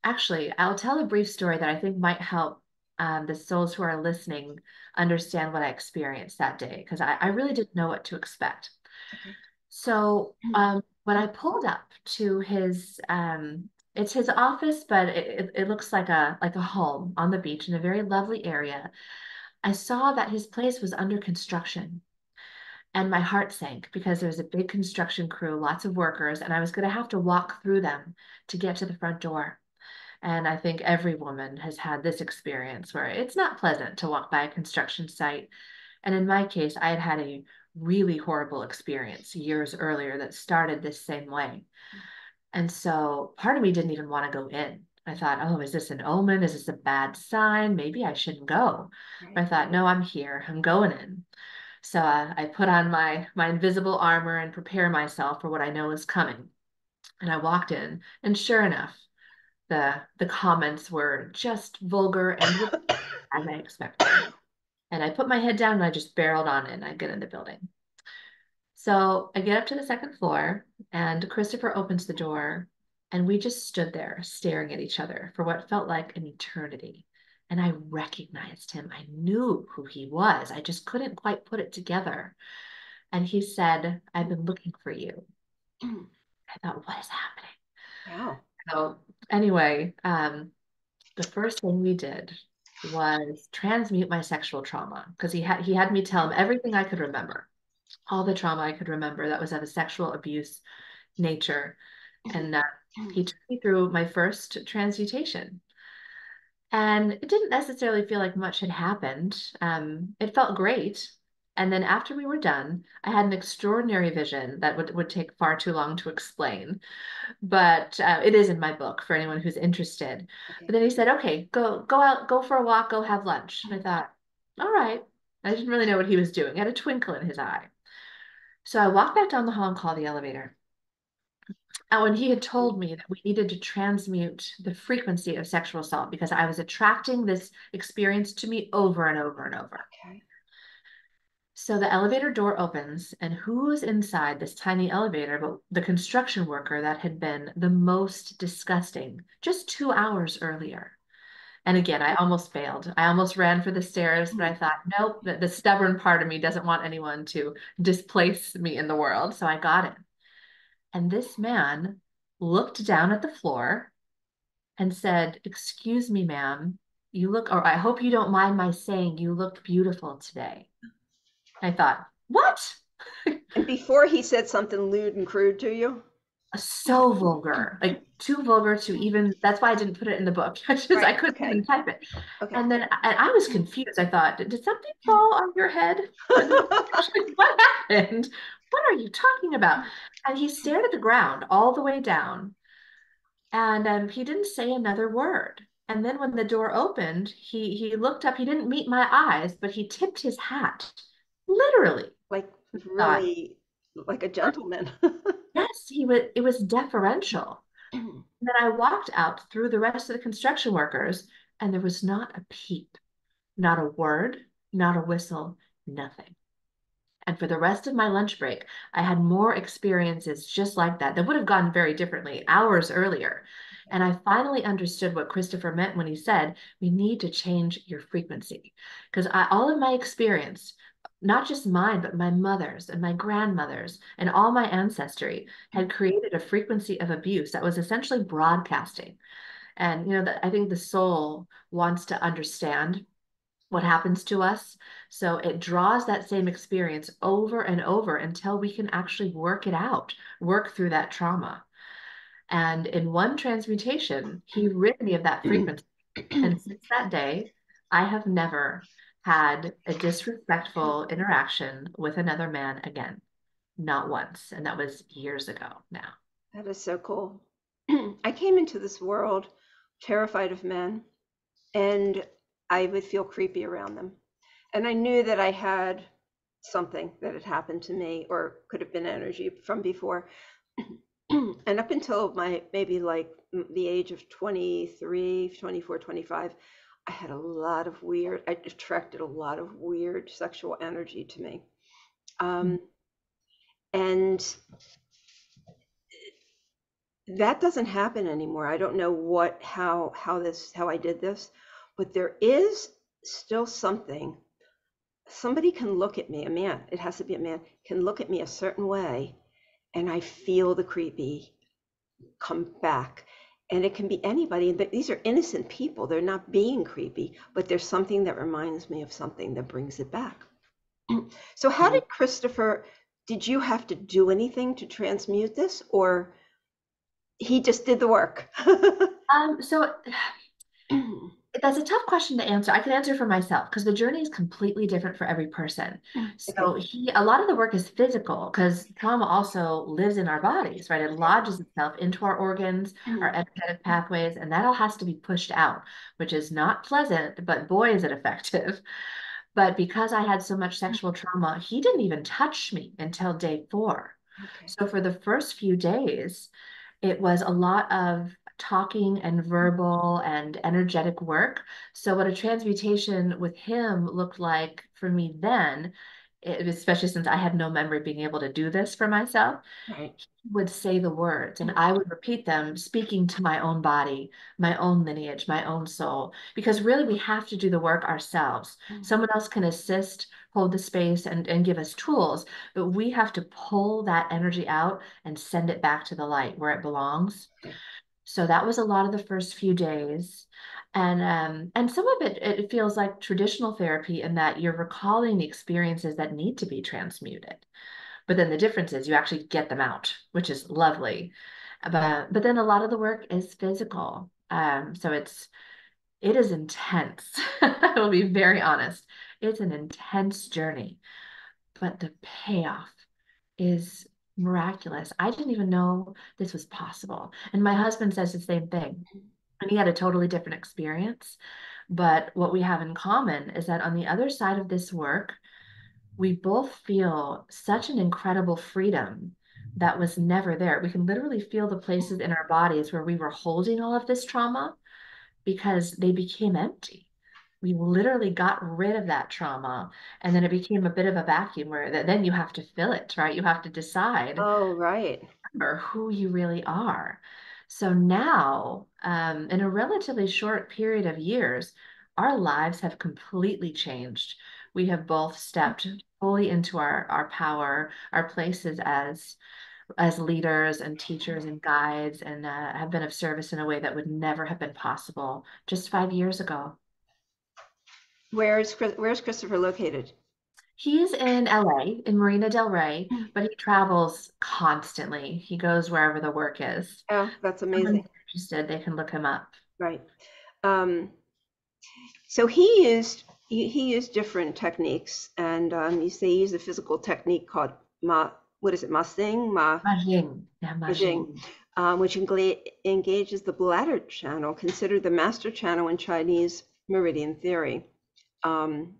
Actually, I'll tell a brief story that I think might help the souls who are listening understand what I experienced that day, because I really didn't know what to expect. Okay. So when I pulled up to it's his office, but it looks like a home on the beach in a very lovely area. I saw that his place was under construction. And my heart sank because there was a big construction crew, lots of workers, and I was going to have to walk through them to get to the front door. And I think every woman has had this experience where it's not pleasant to walk by a construction site. And in my case, I had had a really horrible experience years earlier that started this same way. And so part of me didn't even want to go in. I thought, oh, is this an omen? Is this a bad sign? Maybe I shouldn't go. But Right. I thought, no, I'm here. I'm going in. So I put on my invisible armor and prepare myself for what I know is coming. And I walked in, and sure enough, the comments were just vulgar and as I expected. And I put my head down and I just barreled on in. I get in the building. So I get up to the second floor, and Christopher opens the door, and we just stood there staring at each other for what felt like an eternity. And I recognized him. I knew who he was. I just couldn't quite put it together. And he said, I've been looking for you. I thought, what is happening? Wow. So anyway, the first thing we did was transmute my sexual trauma because he had me tell him everything I could remember, all the trauma I could remember that was of a sexual abuse nature. And he took me through my first transmutation. And it didn't necessarily feel like much had happened. It felt great. And then after we were done, I had an extraordinary vision that would take far too long to explain, but it is in my book for anyone who's interested. But Okay. then he said, okay, go out, go for a walk, go have lunch. And I thought, all right. I didn't really know what he was doing. He had a twinkle in his eye. So I walked back down the hall and called the elevator. And when he had told me that we needed to transmute the frequency of sexual assault because I was attracting this experience to me over and over and over. Okay. So the elevator door opens, and who's inside this tiny elevator but the construction worker that had been the most disgusting just 2 hours earlier? And again, I almost failed. I almost ran for the stairs, but I thought, nope, the stubborn part of me doesn't want anyone to displace me in the world. So I got it. And this man looked down at the floor and said, "Excuse me, ma'am, you look, or I hope you don't mind my saying, you look beautiful today." I thought, what? And before he said something lewd and crude to you? So vulgar, like too vulgar to even, that's why I didn't put it in the book. I Right. couldn't Okay. even type it. Okay. And then I was confused. I thought, did something fall on your head? What happened? What are you talking about? And he stared at the ground all the way down, and he didn't say another word. And then when the door opened, he looked up. He didn't meet my eyes, but he tipped his hat, literally. Like Thought, really like a gentleman. yes, he was. It was deferential. And then I walked out through the rest of the construction workers, and there was not a peep, not a word, not a whistle, nothing. And for the rest of my lunch break, I had more experiences just like that would have gone very differently hours earlier. And I finally understood what Christopher meant when he said, we need to change your frequency. Because all of my experience, not just mine, but my mother's and my grandmother's and all my ancestry had created a frequency of abuse that was essentially broadcasting. And, I think the soul wants to understand what happens to us. So it draws that same experience over and over until we can actually work it out, work through that trauma. And in one transmutation, he rid me of that frequency. And since that day, I have never had a disrespectful interaction with another man again. Not once. And that was years ago now. That is so cool. I came into this world terrified of men, and I would feel creepy around them. And I knew that I had something that had happened to me or could have been energy from before. And up until my maybe like the age of 23, 24, 25, I had a lot of weird, I attracted a lot of weird sexual energy to me. Mm. Um, and that doesn't happen anymore. I don't know how I did this, but there is still something. Somebody can look at me, a man, it has to be a man, can look at me a certain way, and I feel the creepy come back. And it can be anybody. These are innocent people. They're not being creepy, but there's something that reminds me of something that brings it back. So, how did Christopher, did you have to do anything to transmute this, or he just did the work? So that's a tough question to answer. I can answer for myself because the journey is completely different for every person. Okay. So a lot of the work is physical because trauma also lives in our bodies, right? It lodges itself into our organs, our energetic pathways, and that all has to be pushed out, which is not pleasant, but boy, is it effective. But because I had so much sexual trauma, he didn't even touch me until day 4. Okay. So for the first few days, it was a lot of talking and verbal and energetic work. So, what a transmutation with him looked like for me then, especially since I had no memory of being able to do this for myself, Right. he would say the words and I would repeat them, speaking to my own body, my own lineage, my own soul. Because really, we have to do the work ourselves. Someone else can assist, hold the space, and give us tools, but we have to pull that energy out and send it back to the light where it belongs. Okay. So that was a lot of the first few days. And some of it feels like traditional therapy in that you're recalling the experiences that need to be transmuted. But then the difference is you actually get them out, which is lovely. But then a lot of the work is physical. So it is intense. I will be very honest. It's an intense journey, but the payoff is miraculous. I didn't even know this was possible. And my husband says the same thing. And he had a totally different experience. But what we have in common is that on the other side of this work, we both feel such an incredible freedom that was never there. We can literally feel the places in our bodies where we were holding all of this trauma because they became empty. We literally got rid of that trauma, and then it became a bit of a vacuum where then you have to fill it, right? You have to decide Oh, right. or who you really are. So now, in a relatively short period of years, our lives have completely changed. We have both stepped fully into our power, our places as leaders and teachers and guides, and have been of service in a way that would never have been possible just 5 years ago. Where's Christopher located? He's in LA, in Marina Del Rey, but he travels constantly. He goes wherever the work is. Oh, that's Someone's amazing. interested, they can look him up. Right. Um, so he used different techniques, and you say he used a physical technique called what is it, Majing. Yeah, Jing, Majing. which engages the bladder channel, considered the master channel in Chinese meridian theory. Um,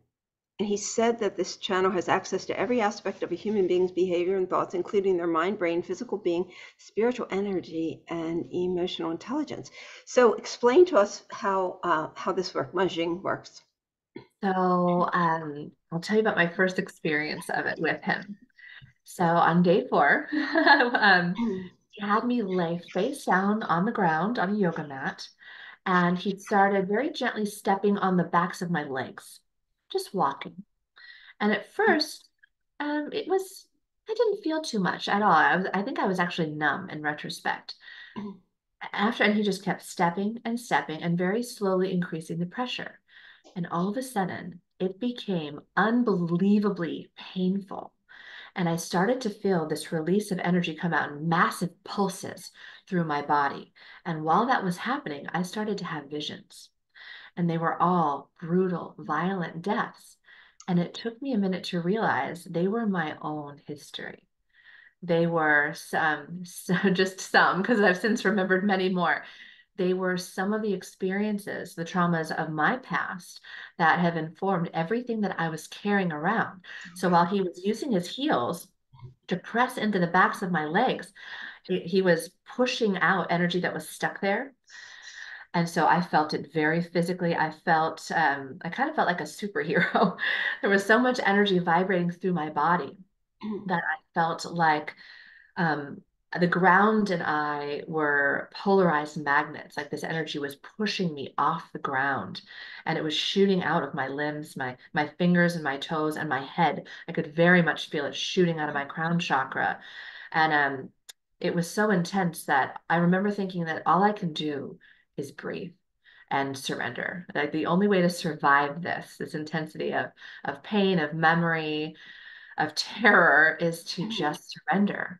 and he said that this channel has access to every aspect of a human being's behavior and thoughts, including their mind, brain, physical being, spiritual energy, and emotional intelligence. So explain to us how this Majing works. So I'll tell you about my first experience of it with him. So on day four, he had me lay face down on the ground on a yoga mat, and he started very gently stepping on the backs of my legs, just walking. And at first, I didn't feel too much at all. I think I was actually numb in retrospect. And he just kept stepping and stepping and very slowly increasing the pressure. And all of a sudden, it became unbelievably painful. And I started to feel this release of energy come out in massive pulses through my body. And while that was happening, I started to have visions, and they were all brutal, violent deaths. And it took me a minute to realize they were my own history. They were some, so just some, because I've since remembered many more. They were some of the experiences, the traumas of my past that have informed everything that I was carrying around. So while he was using his heels to press into the backs of my legs, he was pushing out energy that was stuck there. And so I felt it very physically. I kind of felt like a superhero. There was so much energy vibrating through my body that I felt like um, the ground and I were polarized magnets. Like this energy was pushing me off the ground, and it was shooting out of my limbs, my fingers and my toes and my head. I could very much feel it shooting out of my crown chakra. And it was so intense that I remember thinking that all I can do is breathe and surrender. Like the only way to survive this intensity of pain, of memory, of terror is to just surrender.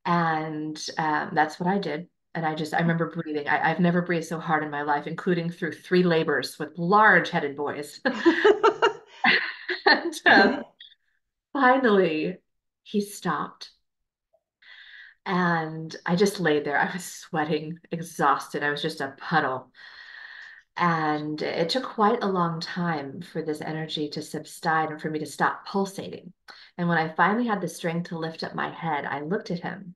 And that's what I did. And I remember breathing. I've never breathed so hard in my life, including through 3 labors with large headed boys. And finally, he stopped. And I just lay there. I was sweating, exhausted. I was just a puddle. And it took quite a long time for this energy to subside and for me to stop pulsating. And when I finally had the strength to lift up my head, I looked at him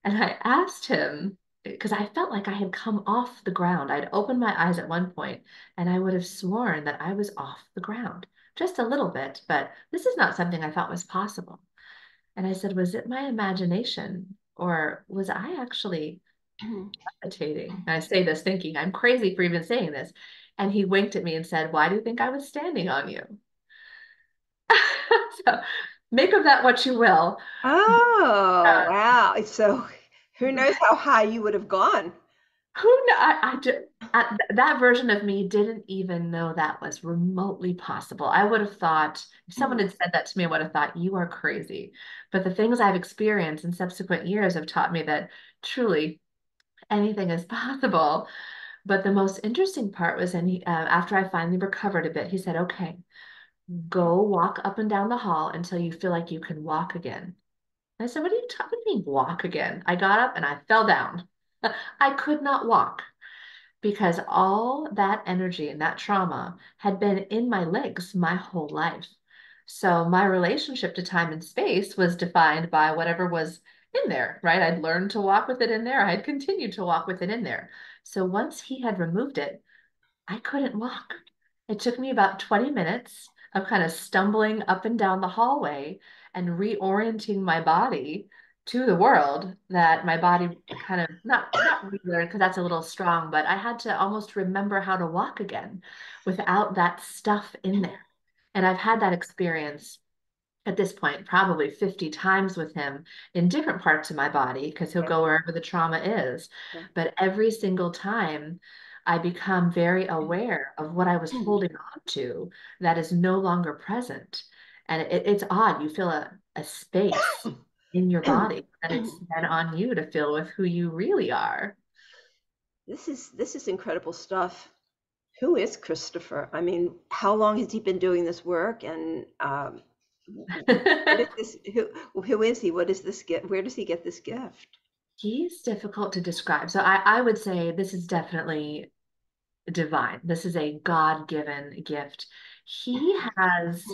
and I asked him, because I felt like I had come off the ground. I'd opened my eyes at one point and I would have sworn that I was off the ground just a little bit, but this is not something I thought was possible. And I said, was it my imagination or was I actually meditating? And I say this thinking I'm crazy for even saying this. And he winked at me and said, why do you think I was standing on you? So make of that what you will. Oh, Uh, wow. So who knows how high you would have gone? Who kn- I did, that version of me didn't even know that was remotely possible. I would have thought, if someone had said that to me, I would have thought, you are crazy. But the things I've experienced in subsequent years have taught me that truly anything is possible. But the most interesting part was, after I finally recovered a bit, he said, okay, go walk up and down the hall until you feel like you can walk again. I said, what are you talking about? Walk again? I got up and I fell down. I could not walk because all that energy and that trauma had been in my legs my whole life. So my relationship to time and space was defined by whatever was in there, right? I'd learned to walk with it in there. I'd continued to walk with it in there. So once he had removed it, I couldn't walk. It took me about 20 minutes of kind of stumbling up and down the hallway and reorienting my body to the world, that my body kind of not relearned, because that's a little strong, but I had to almost remember how to walk again without that stuff in there. And I've had that experience at this point probably 50 times with him in different parts of my body, because he'll Okay. go wherever the trauma is. Okay. But every single time I become very aware of what I was holding on to that is no longer present. And it's odd. You feel a space in your body, and it's then on you to fill with who you really are. This is incredible stuff. Who is Christopher? I mean, how long has he been doing this work? And what is this? Who is he? What is this gift? Where does he get this gift? He's difficult to describe. So I would say this is definitely divine. This is a God-given gift. He has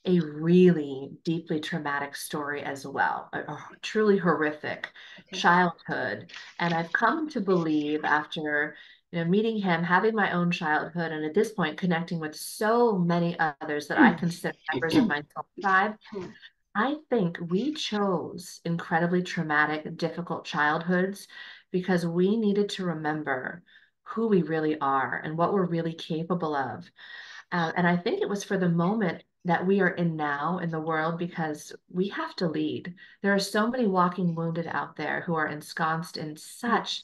a really deeply traumatic story as well, a truly horrific Okay. childhood. And I've come to believe after, meeting him, having my own childhood, and at this point connecting with so many others that I consider members of my soul tribe, I think we chose incredibly traumatic, difficult childhoods because we needed to remember who we really are and what we're really capable of. And I think it was for the moment that we are in now in the world, because we have to lead. There are so many walking wounded out there who are ensconced in such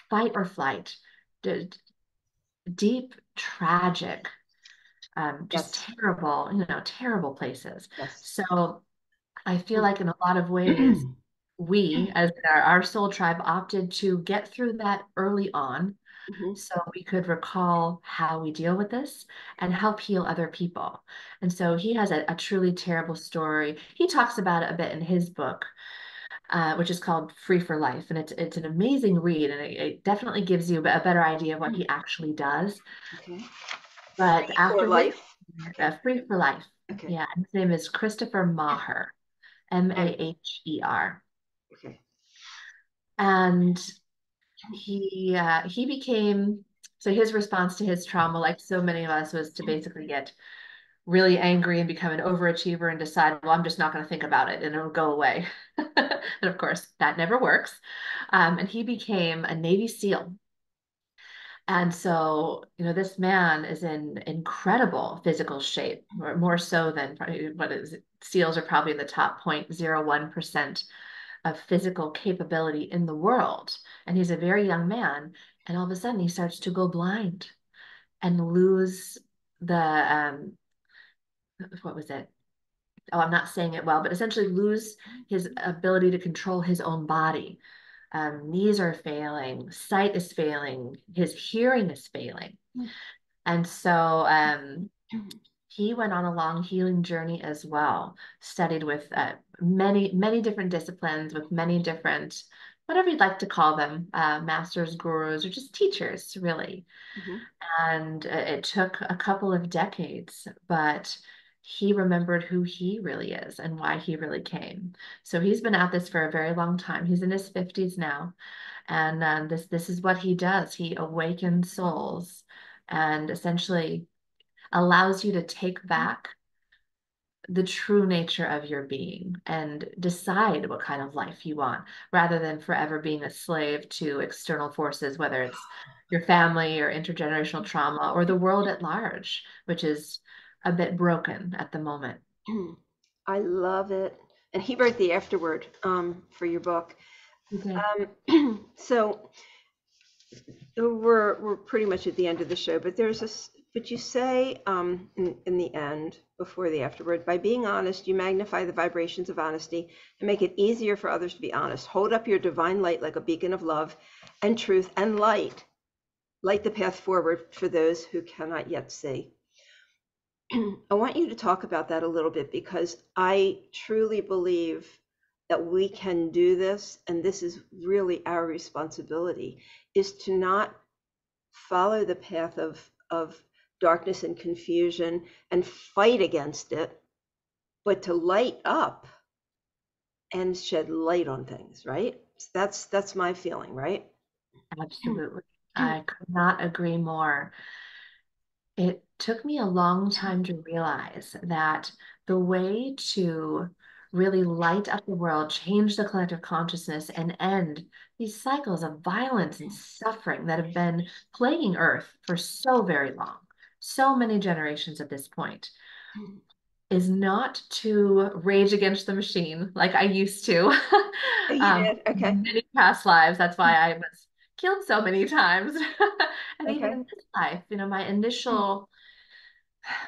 fight or flight, d- deep, tragic, just Yes. terrible, terrible places. Yes. So I feel like in a lot of ways, we, as our soul tribe, opted to get through that early on Mhm. so we could recall how we deal with this and help heal other people. And so he has a truly terrible story. He talks about it a bit in his book, which is called Free for Life. And it's an amazing read, and it definitely gives you a better idea of what he actually does. Okay. But For after his life. Okay. Free for Life, Okay. yeah, his name is Christopher Maher, And Maher. okay. And he became, so his response to his trauma, like so many of us, was to basically get really angry and become an overachiever and decide, well, I'm just not going to think about it and it'll go away. And of course, that never works. And he became a Navy SEAL. And so, this man is in incredible physical shape, more so than probably what is SEALs are probably in the top 0.01% of physical capability in the world. And he's a very young man. And all of a sudden he starts to go blind and lose the what was it? Oh, I'm not saying it well, but essentially lose his ability to control his own body. Knees are failing, sight is failing, his hearing is failing. And so he went on a long healing journey as well, studied with many, many different disciplines, with many different, whatever you'd like to call them, masters, gurus, or just teachers, really. Mhm. And it took a couple of decades, but he remembered who he really is and why he really came. So he's been at this for a very long time. He's in his 50s now, and this is what he does. He awakens souls and essentially allows you to take back the true nature of your being and decide what kind of life you want, rather than forever being a slave to external forces, whether it's your family or intergenerational trauma or the world at large, which is a bit broken at the moment. I love it. And he wrote the afterword for your book. You did. So we're pretty much at the end of the show, but there's this. But you say in the end, before the afterword, by being honest, you magnify the vibrations of honesty and make it easier for others to be honest. Hold up your divine light like a beacon of love and truth and light. Light the path forward for those who cannot yet see. I want you to talk about that a little bit because I truly believe that we can do this, and this is really our responsibility, is to not follow the path of darkness and confusion and fight against it, but to light up and shed light on things, right? That's my feeling, right? Absolutely. I could not agree more. It took me a long time to realize that the way to really light up the world, change the collective consciousness, and end these cycles of violence and suffering that have been plaguing Earth for so very long, so many generations at this point, is not to rage against the machine like I used to. Oh, you did? Okay. Many past lives. That's why I was killed so many times. And even Okay. in this life,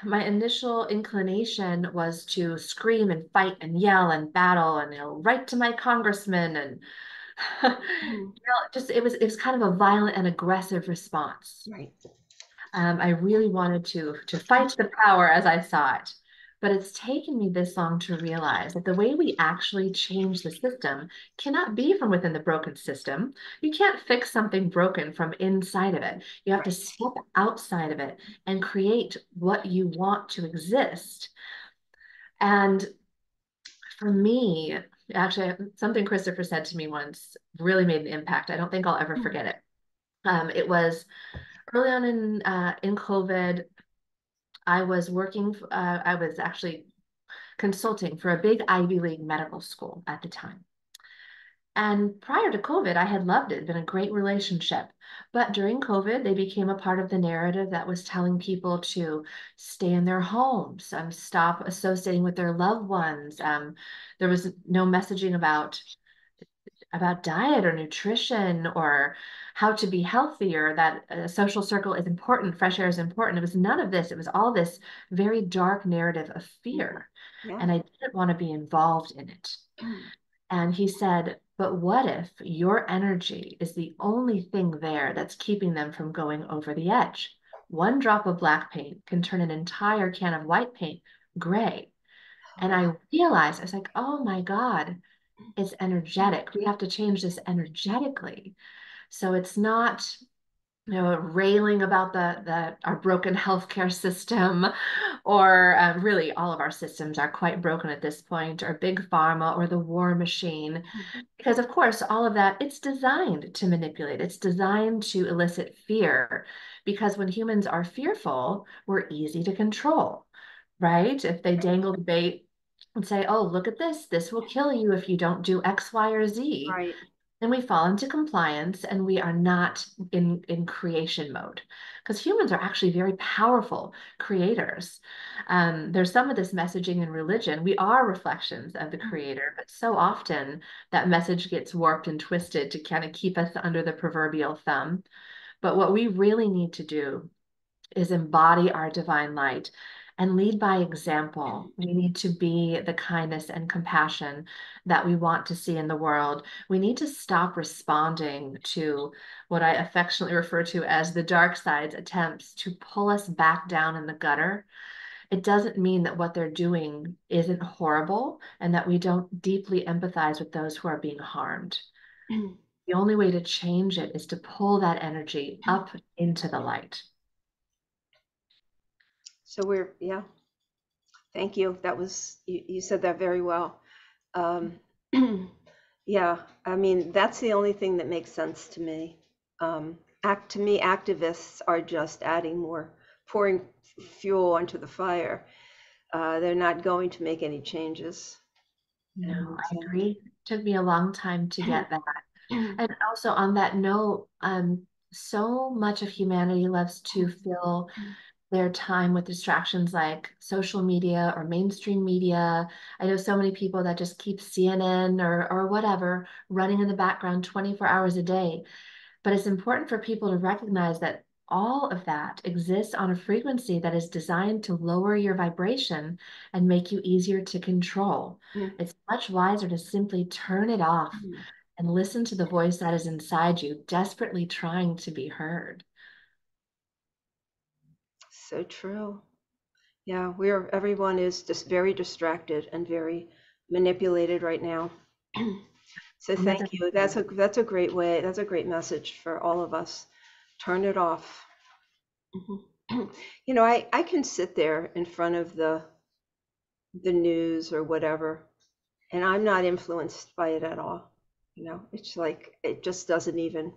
my initial inclination was to scream and fight and yell and battle and write to my congressman and Mhm. just it was kind of a violent and aggressive response. Right. I really wanted to fight the power as I saw it. But it's taken me this long to realize that the way we actually change the system cannot be from within the broken system. You can't fix something broken from inside of it. You have to Right. step outside of it and create what you want to exist. And for me, actually, something Christopher said to me once really made an impact. I don't think I'll ever forget it. It was early on in COVID. I was actually consulting for a big Ivy League medical school at the time. And prior to COVID, I had loved it, been a great relationship. But during COVID, they became a part of the narrative that was telling people to stay in their homes, stop associating with their loved ones. There was no messaging about diet or nutrition or how to be healthy or that a social circle is important, fresh air is important. It was none of this. It was all this very dark narrative of Mhm. fear. Yeah. And I didn't want to be involved in it. And he said, but what if your energy is the only thing there that's keeping them from going over the edge? One drop of black paint can turn an entire can of white paint gray. And Oh, I realized, I was like, oh my God, it's energetic. We have to change this energetically. So it's not, railing about the our broken healthcare system, or really all of our systems are quite broken at this point, or big pharma or the war machine. Because of course, all of that, it's designed to manipulate. It's designed to elicit fear. Because when humans are fearful, we're easy to control, right? If they dangle the bait and say, oh, look at this, this will kill you if you don't do X, Y, or Z, right. then we fall into compliance and we are not in creation mode. Because humans are actually very powerful creators. There's some of this messaging in religion. We are reflections of the creator, but so often that message gets warped and twisted to kind of keep us under the proverbial thumb. But what we really need to do is embody our divine light and lead by example. We need to be the kindness and compassion that we want to see in the world. We need to stop responding to what I affectionately refer to as the dark side's attempts to pull us back down in the gutter. It doesn't mean that what they're doing isn't horrible and that we don't deeply empathize with those who are being harmed. The only way to change it is to pull that energy up into the light. So yeah, thank you. You said that very well. Um, yeah, I mean, that's the only thing that makes sense to me. To me, activists are just adding more, pouring fuel onto the fire. They're not going to make any changes. No, And I agree. Took me a long time to get that. uh, And also on that note, so much of humanity loves to fill their time with distractions like social media or mainstream media. I know so many people that just keep CNN or whatever running in the background 24 hours a day. But it's important for people to recognize that all of that exists on a frequency that is designed to lower your vibration and make you easier to control. It's much wiser to simply turn it off and listen to the voice that is inside you, desperately trying to be heard. so true. Yeah, everyone is just very distracted and very manipulated right now. So And that's thank a you. That's a great way. That's a great message for all of us. Turn it off. Mhm. I can sit there in front of the news or whatever and I'm not influenced by it at all. It's like it just doesn't even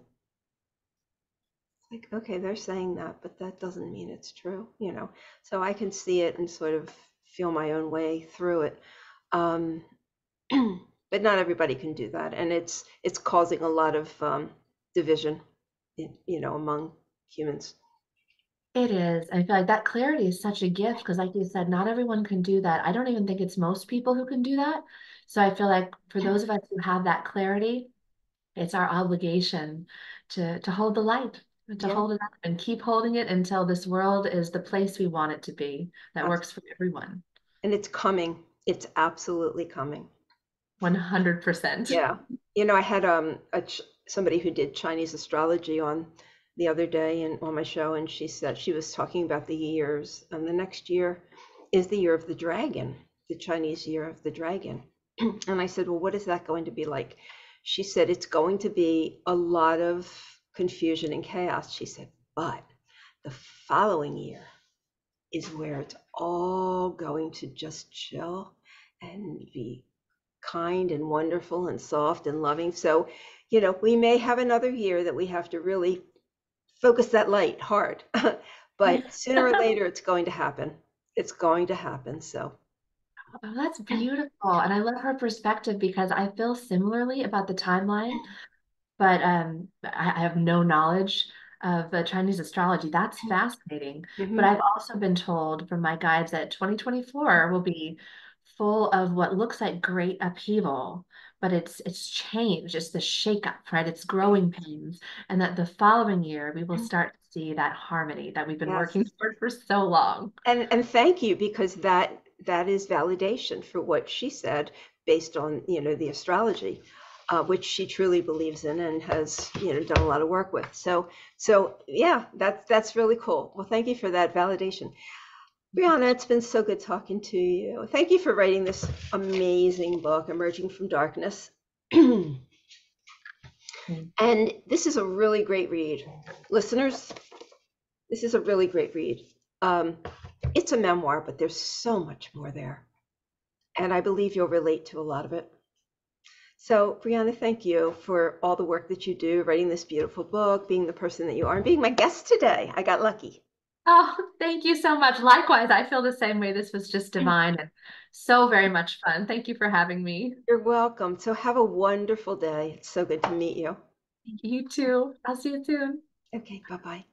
like, okay, they're saying that, but that doesn't mean it's true. So I can see it and sort of feel my own way through it. Um, but not everybody can do that, and it's causing a lot of division, among humans. It is. I feel like that clarity is such a gift because, like you said, not everyone can do that. I don't even think it's most people who can do that. So I feel like for those of us who have that clarity, it's our obligation to hold the light, to Yeah, hold it up and keep holding it until this world is the place we want it to be, that abs- works for everyone. and it's coming. It's absolutely coming. 100%. Yeah. I had somebody who did Chinese astrology on the other day and on my show, and she said she was talking about the years, and the next year is the year of the dragon, the Chinese year of the dragon. And I said, well, what is that going to be like? She said, it's going to be a lot of confusion and chaos. She said, but the following year is where it's all going to just chill and be kind and wonderful and soft and loving. So, we may have another year that we have to really focus that light hard, but sooner or later it's going to happen. It's going to happen. So, Oh, that's beautiful. And I love her perspective because I feel similarly about the timeline. But I have no knowledge of the Chinese astrology. That's fascinating. But mhm, I've also been told from my guides that 2024 will be full of what looks like great upheaval, but it's change. It's the shakeup, right? It's growing pains, and that the following year we will start to see that harmony that we've been working yes. for so long. And thank you, because that is validation for what she said, based on the astrology, which she truly believes in and has done a lot of work with. So yeah, that's really cool. Well, thank you for that validation, Brianna. It's been so good talking to you. Thank you for writing this amazing book, Emerging from Darkness. And this is a really great read, listeners. This is a really great read. Um, it's a memoir, but there's so much more there. And I believe you'll relate to a lot of it. So, Brianna, thank you for all the work that you do, writing this beautiful book, being the person that you are, and being my guest today. I got lucky. Oh, thank you so much. Likewise, I feel the same way. This was just divine and so very much fun. Thank you for having me. You're welcome. So, have a wonderful day. It's so good to meet you. You too. I'll see you soon. Okay, bye bye.